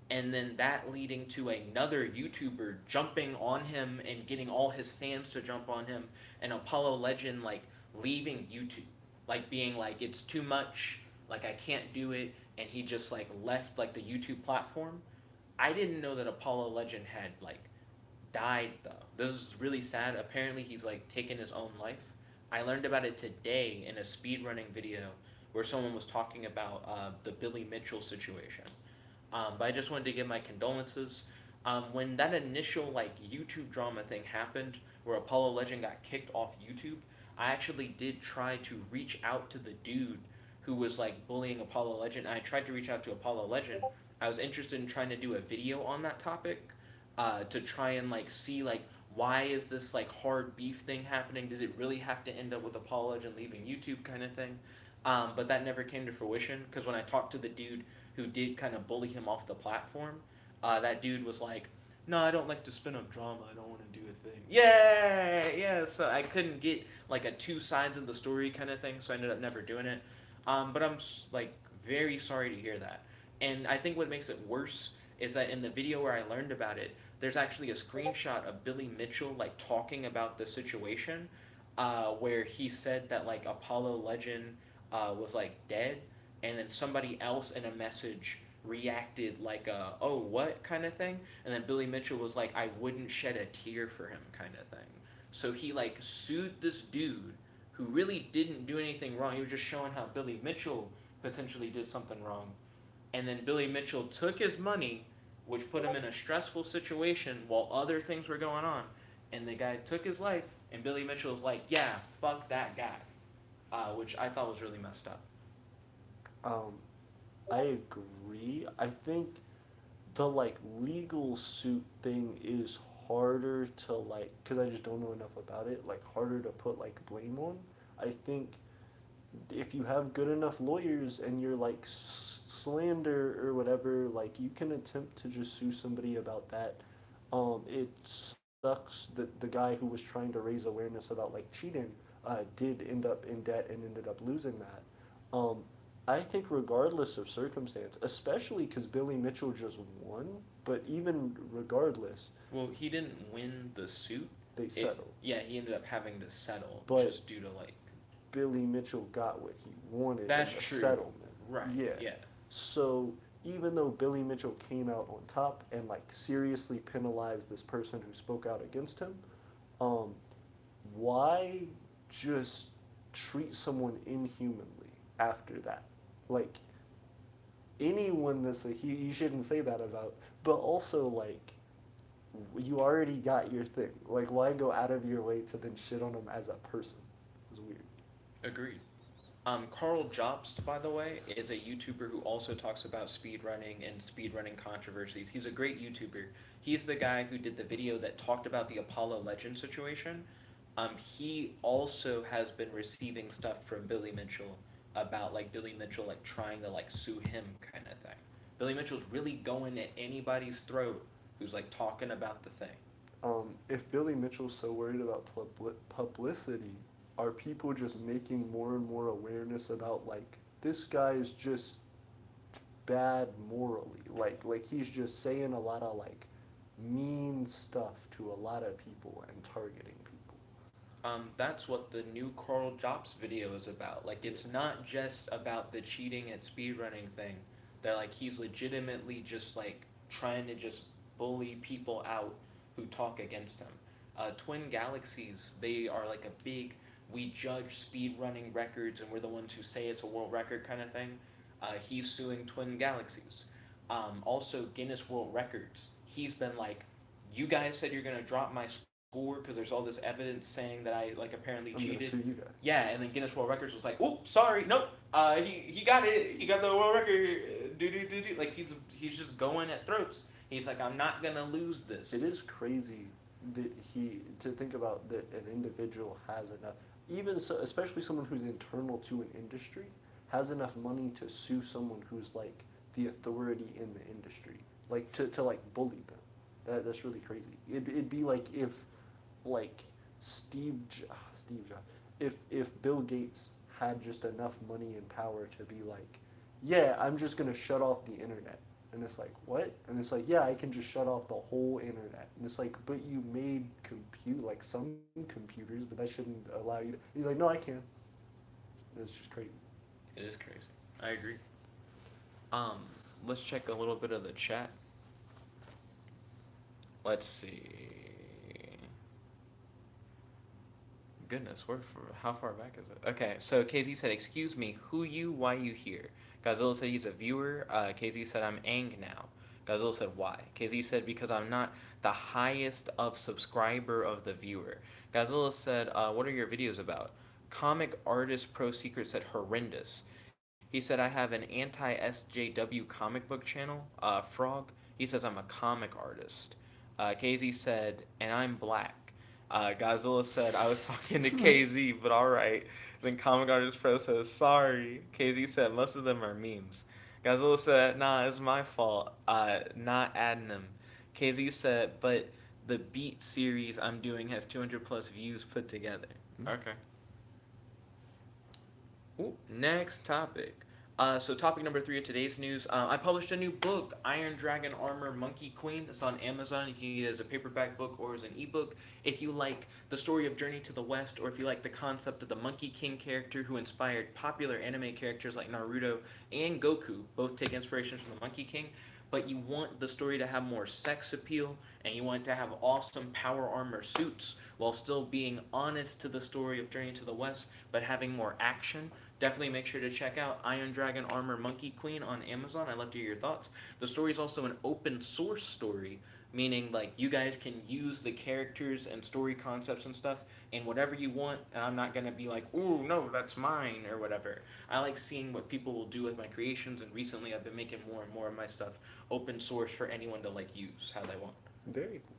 and then that leading to another YouTuber jumping on him and getting all his fans to jump on him, and Apollo Legend like leaving YouTube, like being like it's too much, like I can't do it, and he just like left like the YouTube platform. I didn't know that Apollo Legend had like died though. This is really sad. Apparently he's like taken his own life. I learned about it today in a speedrunning video where someone was talking about the Billy Mitchell situation. But I just wanted to give my condolences. When that initial like YouTube drama thing happened, where Apollo Legend got kicked off YouTube, I actually did try to reach out to the dude who was like bullying Apollo Legend. I tried to reach out to Apollo Legend. I was interested in trying to do a video on that topic to try and like see like why is this like hard beef thing happening? Does it really have to end up with Apollo Legend leaving YouTube kind of thing? But that never came to fruition because when I talked to the dude who did kind of bully him off the platform, that dude was like, no, I don't like to spin up drama. I don't want to do a thing. Yeah. So I couldn't get like a two sides of the story kind of thing, so I ended up never doing it. But I'm like very sorry to hear that. And I think what makes it worse is that in the video where I learned about it, there's actually a screenshot of Billy Mitchell like talking about the situation, where he said that like Apollo Legend was like dead, and then somebody else in a message reacted like a oh what kind of thing, and then Billy Mitchell was like I wouldn't shed a tear for him kind of thing. So he like sued this dude who really didn't do anything wrong. He was just showing how Billy Mitchell potentially did something wrong, and then Billy Mitchell took his money, which put him in a stressful situation while other things were going on, and the guy took his life, and Billy Mitchell was like yeah fuck that guy, which I thought was really messed up. I agree. I think the like legal suit thing is harder to like, because I just don't know enough about it, like harder to put like blame on. I think if you have good enough lawyers and you're like slander or whatever, like you can attempt to just sue somebody about that. It sucks that the guy who was trying to raise awareness about like cheating did end up in debt and ended up losing that. I think regardless of circumstance, especially because Billy Mitchell just won, but even regardless, Well, he didn't win the suit. they settled. Yeah, he ended up having to settle But just due to like. Billy Mitchell got what he wanted That's in the true. settlement. Right. Yeah. Yeah. So even though Billy Mitchell came out on top and like seriously penalized this person who spoke out against him, why just treat someone inhumanly after that? Like anyone that's you shouldn't say that about, but also like you already got your thing. Like, why go out of your way to then shit on him as a person? It's weird. Agreed. Carl Jobst, by the way, is a YouTuber who also talks about speedrunning and speedrunning controversies. He's a great YouTuber. He's the guy who did the video that talked about the Apollo Legend situation. He also has been receiving stuff from Billy Mitchell about like Billy Mitchell like trying to like sue him kind of thing. Billy Mitchell's really going at anybody's throat who's like talking about the thing. If Billy Mitchell's so worried about publicity, are people just making more and more awareness about like this guy is just bad morally? Like he's just saying a lot of like mean stuff to a lot of people and targeting people. That's what the new Carl Jobs video is about. Like, it's not just about the cheating at speedrunning thing. That like he's legitimately just like trying to just bully people out who talk against him. Twin Galaxies, they are like a big, we judge speedrunning records and we're the ones who say it's a world record kind of thing. He's suing Twin Galaxies. Also, Guinness World Records. He's been like, you guys said you're gonna drop my score because there's all this evidence saying that I like apparently I'm gonna cheated. sue you guys. Yeah, and then Guinness World Records was like, "Oops, sorry, nope. He got it. He got the world record. Do. Like he's just going at throats. He's like, I'm not gonna lose this. It is crazy that to think about that an individual has enough, even so, especially someone who's internal to an industry, has enough money to sue someone who's like the authority in the industry, like to like bully them. That's really crazy. It'd be like if like Steve Jobs, if Bill Gates had just enough money and power to be like, yeah, I'm just gonna shut off the internet. And it's like, what? And it's like, yeah, I can just shut off the whole internet. And it's like, but you made like some computers, but that shouldn't allow you to. He's like, no, I can. It's just crazy. It is crazy. I agree. Let's check a little bit of the chat. Let's see. Goodness, how far back is it? Okay, so KZ said, "Excuse me, who you? Why you here?" Godzilla said he's a viewer. KZ said, "I'm Ang now." Godzilla said, "Why?" KZ said, "Because I'm not the highest of subscriber of the viewer." Godzilla said, "What are your videos about?" Comic artist pro secret said, "Horrendous." He said, "I have an anti-SJW comic book channel, Frog." He says, "I'm a comic artist." KZ said, "And I'm black." Godzilla said, "I was talking to KZ, but alright." Then Comic Artist Pro says, "Sorry." KZ said, "Most of them are memes." Godzilla said, "Nah, it's my fault. Not adding them." KZ said, "But the Beat series I'm doing has 200 plus views put together." Okay. Ooh, next topic. So topic number 3 of today's news. I published a new book, Iron Dragon Armor Monkey Queen. It's on Amazon. You can get it as a paperback book or as an ebook. If you like the story of Journey to the West, or if you like the concept of the Monkey King character who inspired popular anime characters like Naruto and Goku, both take inspiration from the Monkey King, but you want the story to have more sex appeal, and you want it to have awesome power armor suits while still being honest to the story of Journey to the West, but having more action, definitely make sure to check out Iron Dragon Armor Monkey Queen on Amazon. I'd love to hear your thoughts. The story is also an open source story, meaning like you guys can use the characters and story concepts and stuff in whatever you want, and I'm not gonna be like, "Ooh, no, that's mine," or whatever. I like seeing what people will do with my creations, and recently I've been making more and more of my stuff open source for anyone to like use how they want. Very cool.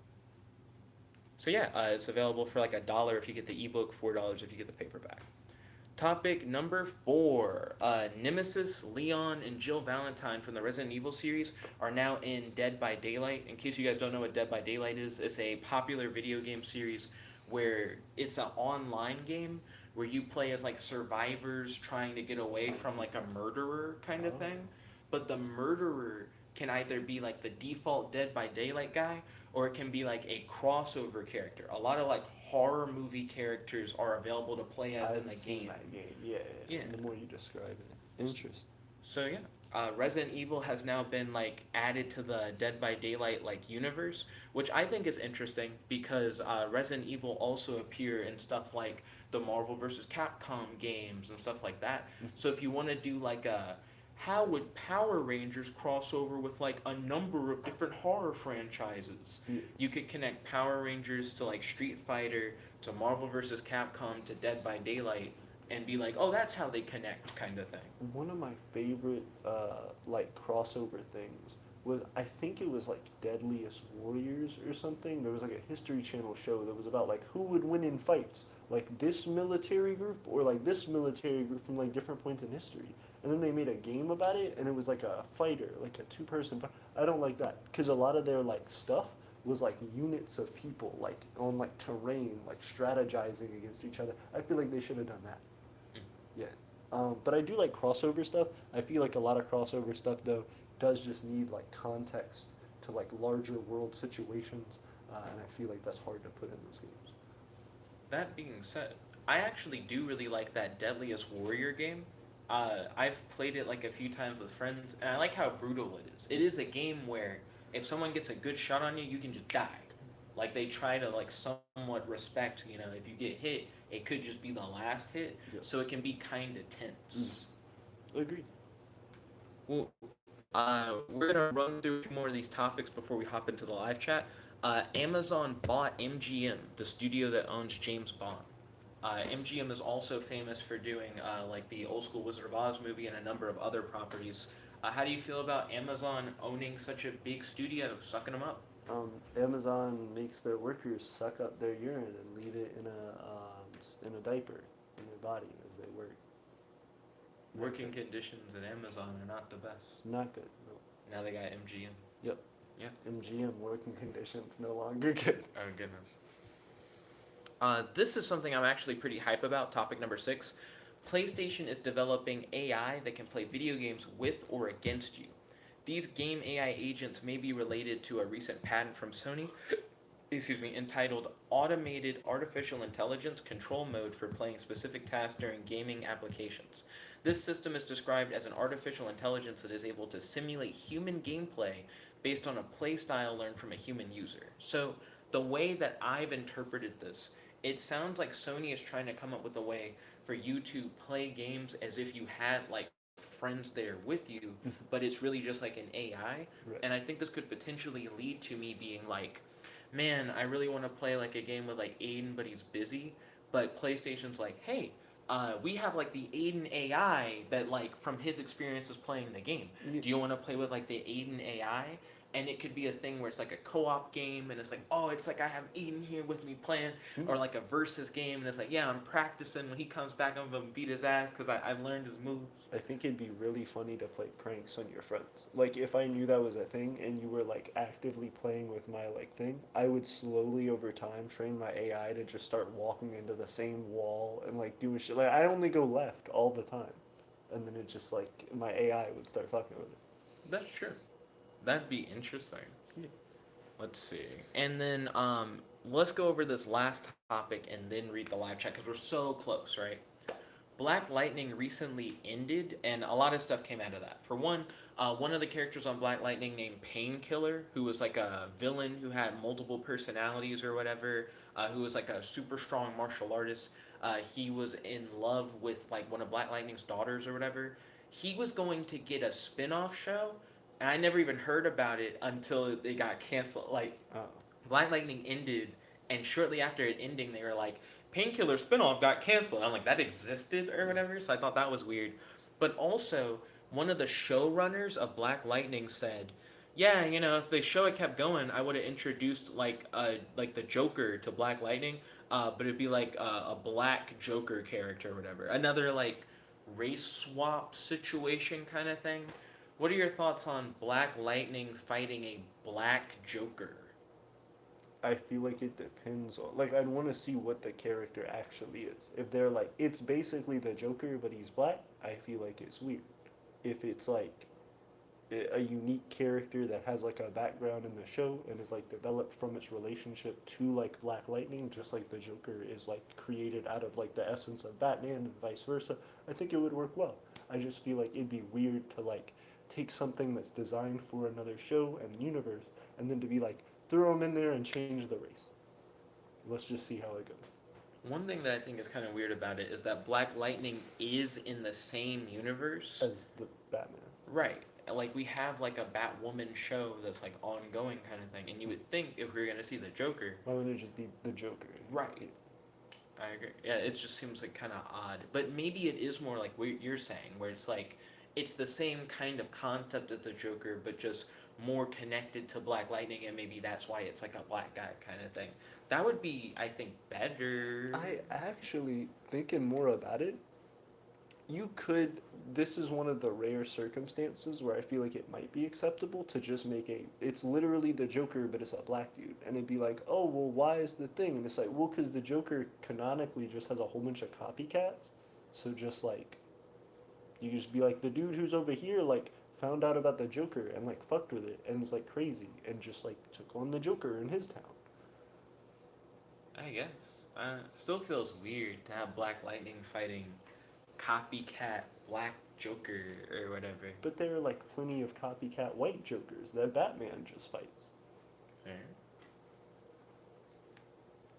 So yeah, it's available for like $1 if you get the ebook, $4 if you get the paperback. Topic number 4. Nemesis, Leon, and Jill Valentine from the Resident Evil series are now in Dead by Daylight. In case you guys don't know what Dead by Daylight is, it's a popular video game series where it's an online game where you play as like survivors trying to get away from like a murderer kind of thing. But the murderer can either be like the default Dead by Daylight guy, or it can be like a crossover character. A lot of like horror movie characters are available to play as in the game. That game. Yeah. The more you describe it, interesting. So yeah, Resident Evil has now been like added to the Dead by Daylight like universe, which I think is interesting because Resident Evil also appear in stuff like the Marvel vs. Capcom games and stuff like that. So if you want to do like a how would Power Rangers cross over with like a number of different horror franchises? Yeah. You could connect Power Rangers to like Street Fighter, to Marvel vs. Capcom, to Dead by Daylight, and be like, oh, that's how they connect, kind of thing. One of my favorite like crossover things was, I think it was like Deadliest Warriors or something. There was like a History Channel show that was about like who would win in fights, like this military group or like this military group from like different points in history. And then they made a game about it, and it was like a fighter, like a two-person fight. I don't like that because a lot of their like stuff was like units of people, like on like terrain, like strategizing against each other. I feel like they should have done that. Yeah. But I do like crossover stuff. I feel like a lot of crossover stuff though does just need like context to like larger world situations, and I feel like that's hard to put in those games. That being said, I actually do really like that Deadliest Warrior game. I've played it like a few times with friends, and I like how brutal it is. It is a game where if someone gets a good shot on you, you can just die. Like they try to like somewhat respect, if you get hit, it could just be the last hit, Yeah. so it can be kind of tense. Agreed. Well, we're gonna run through a few more of these topics before we hop into the live chat. Amazon bought MGM, the studio that owns James Bond. MGM is also famous for doing like the old school Wizard of Oz movie and a number of other properties. How do you feel about Amazon owning such a big studio, sucking them up? Amazon makes their workers suck up their urine and leave it in a diaper in their body as they work. Working conditions at Amazon are not the best. Not good. No. Now they got MGM. Yep. Yeah. MGM working conditions no longer good. Oh goodness. This is something I'm actually pretty hype about. Topic number 6. PlayStation is developing AI that can play video games with or against you. These game AI agents may be related to a recent patent from Sony, entitled Automated Artificial Intelligence Control Mode for playing specific tasks during gaming applications. This system is described as an artificial intelligence that is able to simulate human gameplay based on a play style learned from a human user. So, the way that I've interpreted this, it sounds like Sony is trying to come up with a way for you to play games as if you had like friends there with you, but it's really just like an AI. Right. And I think this could potentially lead to me being like, man, I really want to play like a game with like Aiden, but he's busy. But PlayStation's like, hey, we have like the Aiden AI that like from his experiences playing the game. Yeah. Do you want to play with like the Aiden AI? And it could be a thing where it's like a co-op game, and it's like, oh, it's like I have Eden here with me playing, or like a versus game, and it's like, yeah, I'm practicing. When he comes back, I'm gonna beat his ass because I've learned his moves. I think it'd be really funny to play pranks on your friends. Like if I knew that was a thing and you were like actively playing with my like thing, I would slowly over time train my AI to just start walking into the same wall and like doing shit. Like I only go left all the time, and then it just like my AI would start fucking with it. That's true. That'd be interesting. Yeah. Let's see. And then let's go over this last topic and then read the live chat because we're so close, right? Black Lightning recently ended, and a lot of stuff came out of that. For one of the characters on Black Lightning named Painkiller, who was like a villain who had multiple personalities or whatever, who was like a super strong martial artist. He was in love with like one of Black Lightning's daughters or whatever. He was going to get a spin-off show, and I never even heard about it until it got canceled. Like, Black Lightning ended, and shortly after it ending, they were like, Painkiller spinoff got canceled. I'm like, that existed or whatever, so I thought that was weird. But also, one of the showrunners of Black Lightning said, yeah, if the show had kept going, I would have introduced like the Joker to Black Lightning, but it'd be like a black Joker character or whatever. Another like race swap situation kind of thing. What are your thoughts on Black Lightning fighting a black Joker? I feel like it depends on, like, I'd want to see what the character actually is. If they're like, it's basically the Joker, but he's black, I feel like it's weird. If it's like a unique character that has like a background in the show and is like developed from its relationship to like Black Lightning, just like the Joker is like created out of like the essence of Batman and vice versa, I think it would work well. I just feel like it'd be weird to like take something that's designed for another show and universe and then to be like, throw them in there and change the race. Let's just see how it goes. One thing that I think is kind of weird about it is that Black Lightning is in the same universe. As the Batman. Right. Like we have like a Batwoman show that's like ongoing kind of thing, and you would think if we were gonna see the Joker. Why wouldn't it just be the Joker? Right. I agree. Yeah, it just seems like kind of odd, but maybe it is more like what you're saying, where it's like it's the same kind of concept as the Joker, but just more connected to Black Lightning, and maybe that's why it's like a black guy kind of thing. That would be, I think, better. I actually, thinking more about it, you could, this is one of the rare circumstances where I feel like it might be acceptable to just make it's literally the Joker, but it's a black dude. And it'd be like, oh, well, why is the thing? And it's like, well, because the Joker canonically just has a whole bunch of copycats. So just like, you just be like, the dude who's over here, like, found out about the Joker and like fucked with it and is like crazy and just like took on the Joker in his town. I guess. Still feels weird to have Black Lightning fighting copycat Black Joker or whatever. But there are like plenty of copycat white Jokers that Batman just fights. Fair.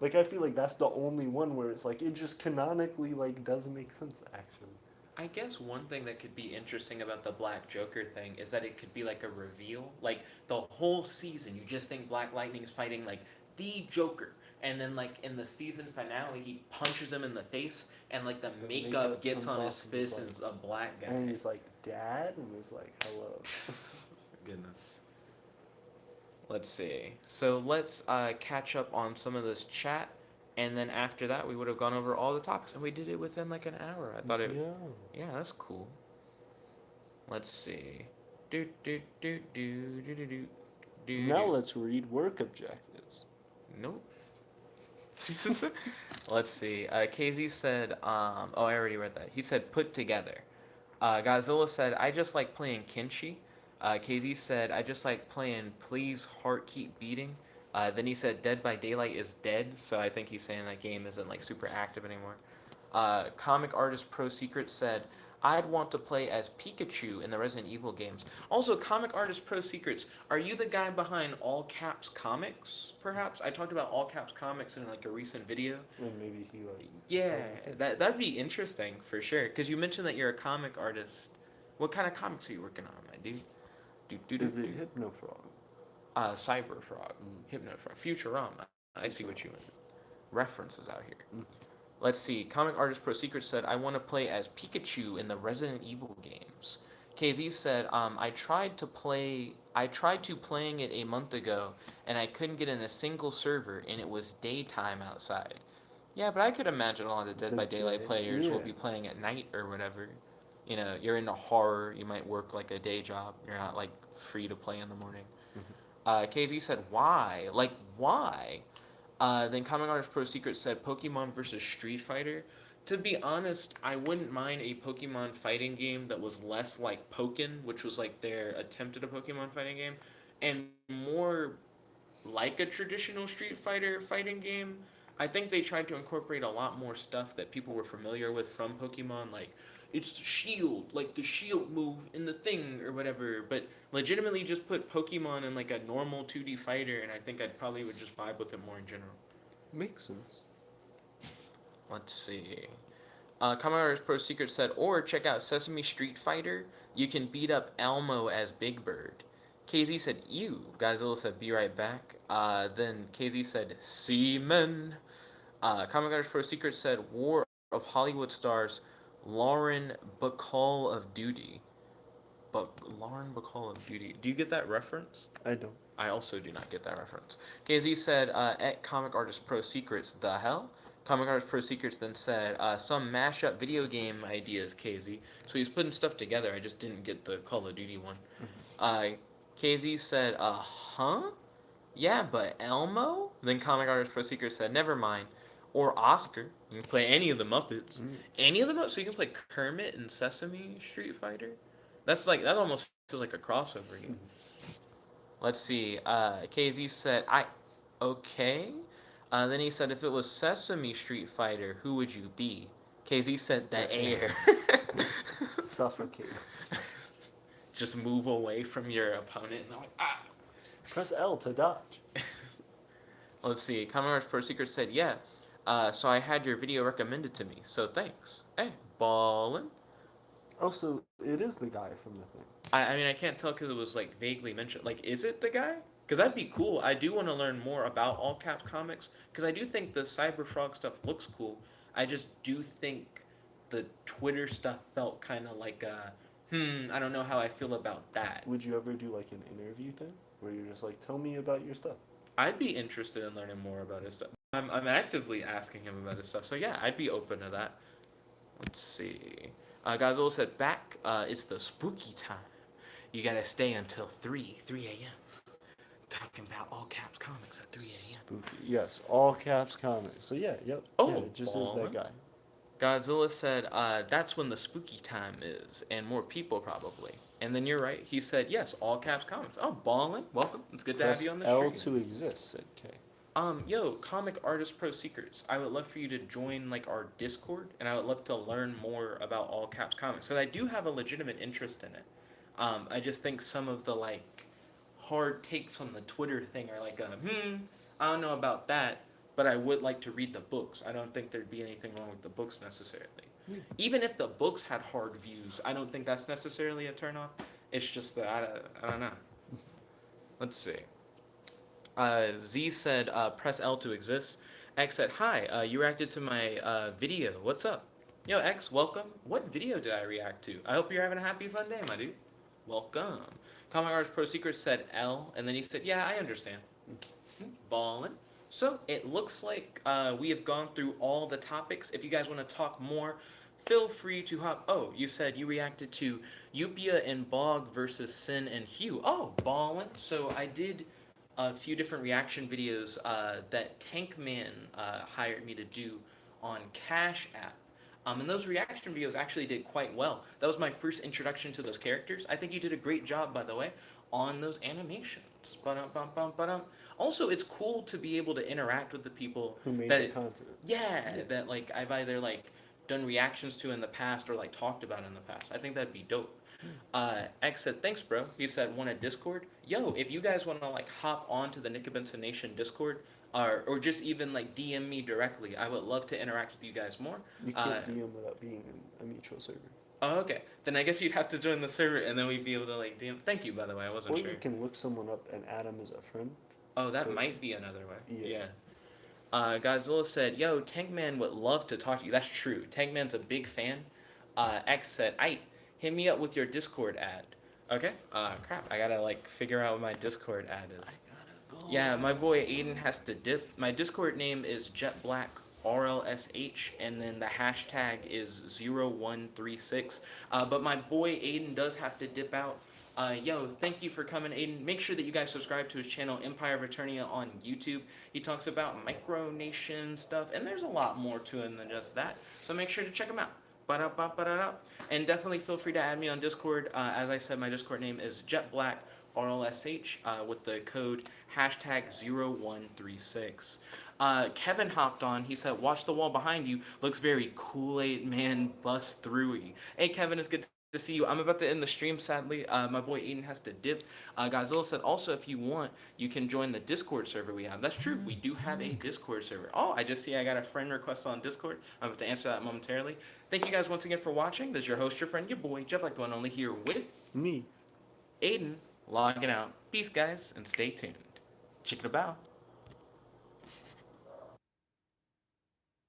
Like I feel like that's the only one where it's like it just canonically like doesn't make sense actually. I guess one thing that could be interesting about the Black Joker thing is that it could be like a reveal. Like the whole season, you just think Black Lightning's fighting like the Joker. And then like in the season finale, he punches him in the face and like the makeup gets on his face and it's a black guy. And he's like, Dad? And he's like, hello. Goodness. Let's see. So let's catch up on some of this chat. And then after that, we would have gone over all the topics, and we did it within like an hour. I thought it. Yeah, that's cool. Let's see. Now let's read work objectives. Nope. Let's see. KZ said. I already read that. He said put together. Godzilla said I just like playing Kenshi. KZ said I just like playing Please Heart Keep Beating. Then he said Dead by Daylight is dead, so I think he's saying that game isn't like super active anymore. Comic Artist Pro Secret said, I'd want to play as Pikachu in the Resident Evil games. Also, Comic Artist Pro Secrets, are you the guy behind All Caps Comics, perhaps? I talked about All Caps Comics in like a recent video. And maybe he like... Yeah, that'd be interesting for sure, because you mentioned that you're a comic artist. What kind of comics are you working on, my dude? Is it Hypnofrog? Cyberfrog, Hypnofrog, Futurama. I see what you mean. References out here. Let's see. Comic Artist Pro Secret said, I want to play as Pikachu in the Resident Evil games. KZ said, I tried to playing it a month ago, and I couldn't get in a single server, and it was daytime outside. Yeah, but I could imagine a lot of Dead by Daylight players will be playing at night or whatever. You know, you're into horror, you might work like a day job. You're not like free to play in the morning. KZ said, why? Like, why? Then Comic Artist Pro Secret said, Pokemon versus Street Fighter. To be honest, I wouldn't mind a Pokemon fighting game that was less like Pokken, which was like their attempt at a Pokemon fighting game, and more like a traditional Street Fighter fighting game. I think they tried to incorporate a lot more stuff that people were familiar with from Pokemon, like it's the shield, like the shield move in the thing or whatever, but legitimately just put Pokemon in like a normal 2D fighter, and I think I'd probably would just vibe with it more in general. Makes sense. Let's see. Comic Artist Pro Secret said, or check out Sesame Street Fighter. You can beat up Elmo as Big Bird. KZ said, ew. Godzilla said, be right back. Then KZ said, semen. Comic Artist Pro Secret said, War of Hollywood Stars, Lauren Bacall of Duty. Lauren Bacall of Duty. Do you get that reference? I don't. I also do not get that reference. KZ said, at Comic Artist Pro Secrets, the hell? Comic Artist Pro Secrets then said, some mashup video game ideas, KZ. So he's putting stuff together. I just didn't get the Call of Duty one. KZ said, huh? Yeah, but Elmo? Then Comic Artist Pro Secrets said, never mind. Or Oscar. You can play any of the Muppets. Any of the Muppets. So you can play Kermit and Sesame Street Fighter. That's like, that almost feels like a crossover game. Let's see. KZ said, okay. Then he said, if it was Sesame Street Fighter, who would you be? KZ said, the air. Suffocate. Just move away from your opponent. And they're like, ah. Press L to dodge. Let's see. Comic Artist Pro Secret said, yeah. So I had your video recommended to me. So thanks. Hey, ballin'. Oh, so it is the guy from the thing. I mean, I can't tell because it was like vaguely mentioned. Like, is it the guy? Because that'd be cool. I do want to learn more about All Caps Comics because I do think the Cyber Frog stuff looks cool. I just do think the Twitter stuff felt kind of like I don't know how I feel about that. Would you ever do like an interview thing where you're just like, tell me about your stuff? I'd be interested in learning more about his stuff. I'm actively asking him about his stuff. So yeah, I'd be open to that. Let's see. Godzilla said back. It's the spooky time. You gotta stay until 3 a.m. Talking about All Caps Comics at 3 a.m. Spooky. Yes, all caps comics. So yeah, yep. Oh, yeah, it just is that guy. Godzilla said, that's when the spooky time is, and more people probably. And then you're right. He said, yes, All Caps Comics. Oh, ballin'. Welcome. It's good to have Press you on the L stream. to exist, said K. Yo, Comic Artist Pro Secrets. I would love for you to join like our Discord, and I would love to learn more about All Caps Comics. So I do have a legitimate interest in it. I just think some of the like hard takes on the Twitter thing are like, I don't know about that, but I would like to read the books. I don't think there'd be anything wrong with the books necessarily. Even if the books had hard views, I don't think that's necessarily a turnoff. It's just that I don't know. Let's see. Z said, press L to exist. X said, hi, you reacted to my video. What's up? Yo, X, welcome. What video did I react to? I hope you're having a happy, fun day, my dude. Welcome. Comic Artist Pro Secret said L, and then he said, yeah, I understand. Ballin'. So it looks like we have gone through all the topics. If you guys want to talk more, feel free to hop. Oh, you said you reacted to Eupia and Bog versus Sin and Hugh. Oh, ballin'. So I did a few different reaction videos that Tankman hired me to do on Cash App. And those reaction videos actually did quite well. That was my first introduction to those characters. I think you did a great job, by the way, on those animations. Ba-dum-bum-bum-ba-dum. Also, it's cool to be able to interact with the people Who made that the content. Yeah, that like I've either like done reactions to in the past or like talked about in the past. I think that'd be dope. X said, thanks, bro. He said, want a Discord? Yo, if you guys want to like hop onto the Nickabenson Nation Discord, or just even like DM me directly, I would love to interact with you guys more. You can't DM without being in a mutual server. Oh, okay. Then I guess you'd have to join the server, and then we'd be able to like DM. Thank you, by the way. I wasn't sure. Or you can look someone up and add them as a friend. Oh, that might be another way. Yeah. Godzilla said, yo, Tankman would love to talk to you. That's true. Tankman's a big fan. X said, aight, hit me up with your Discord ad. Okay. Crap. I gotta like figure out what my Discord ad is. I gotta go. Yeah, my boy Aiden has to dip. My Discord name is JetBlackRLSH, and then the hashtag is 0136. But my boy Aiden does have to dip out. Yo, thank you for coming, Aiden. Make sure that you guys subscribe to his channel, Empire of Eternia, on YouTube. He talks about micronation stuff, and there's a lot more to him than just that. So make sure to check him out. Ba-da-ba-ba-da-da. And definitely feel free to add me on Discord. As I said, my Discord name is JetBlackRLSH with the code hashtag 0136. Kevin hopped on. He said, watch the wall behind you. Looks very Kool-Aid Man bust through-y. Hey, Kevin, it's good to see you. I'm about to end the stream, sadly. My boy Aiden has to dip. Godzilla said, also, if you want, you can join the Discord server we have. That's true. We do have a Discord server. Oh, I just see I got a friend request on Discord. I'm about to answer that momentarily. Thank you guys once again for watching. This is your host, your friend, your boy, Jet Black, the one only, here with Me. Aiden, logging out. Peace, guys, and stay tuned. Chicken a bow.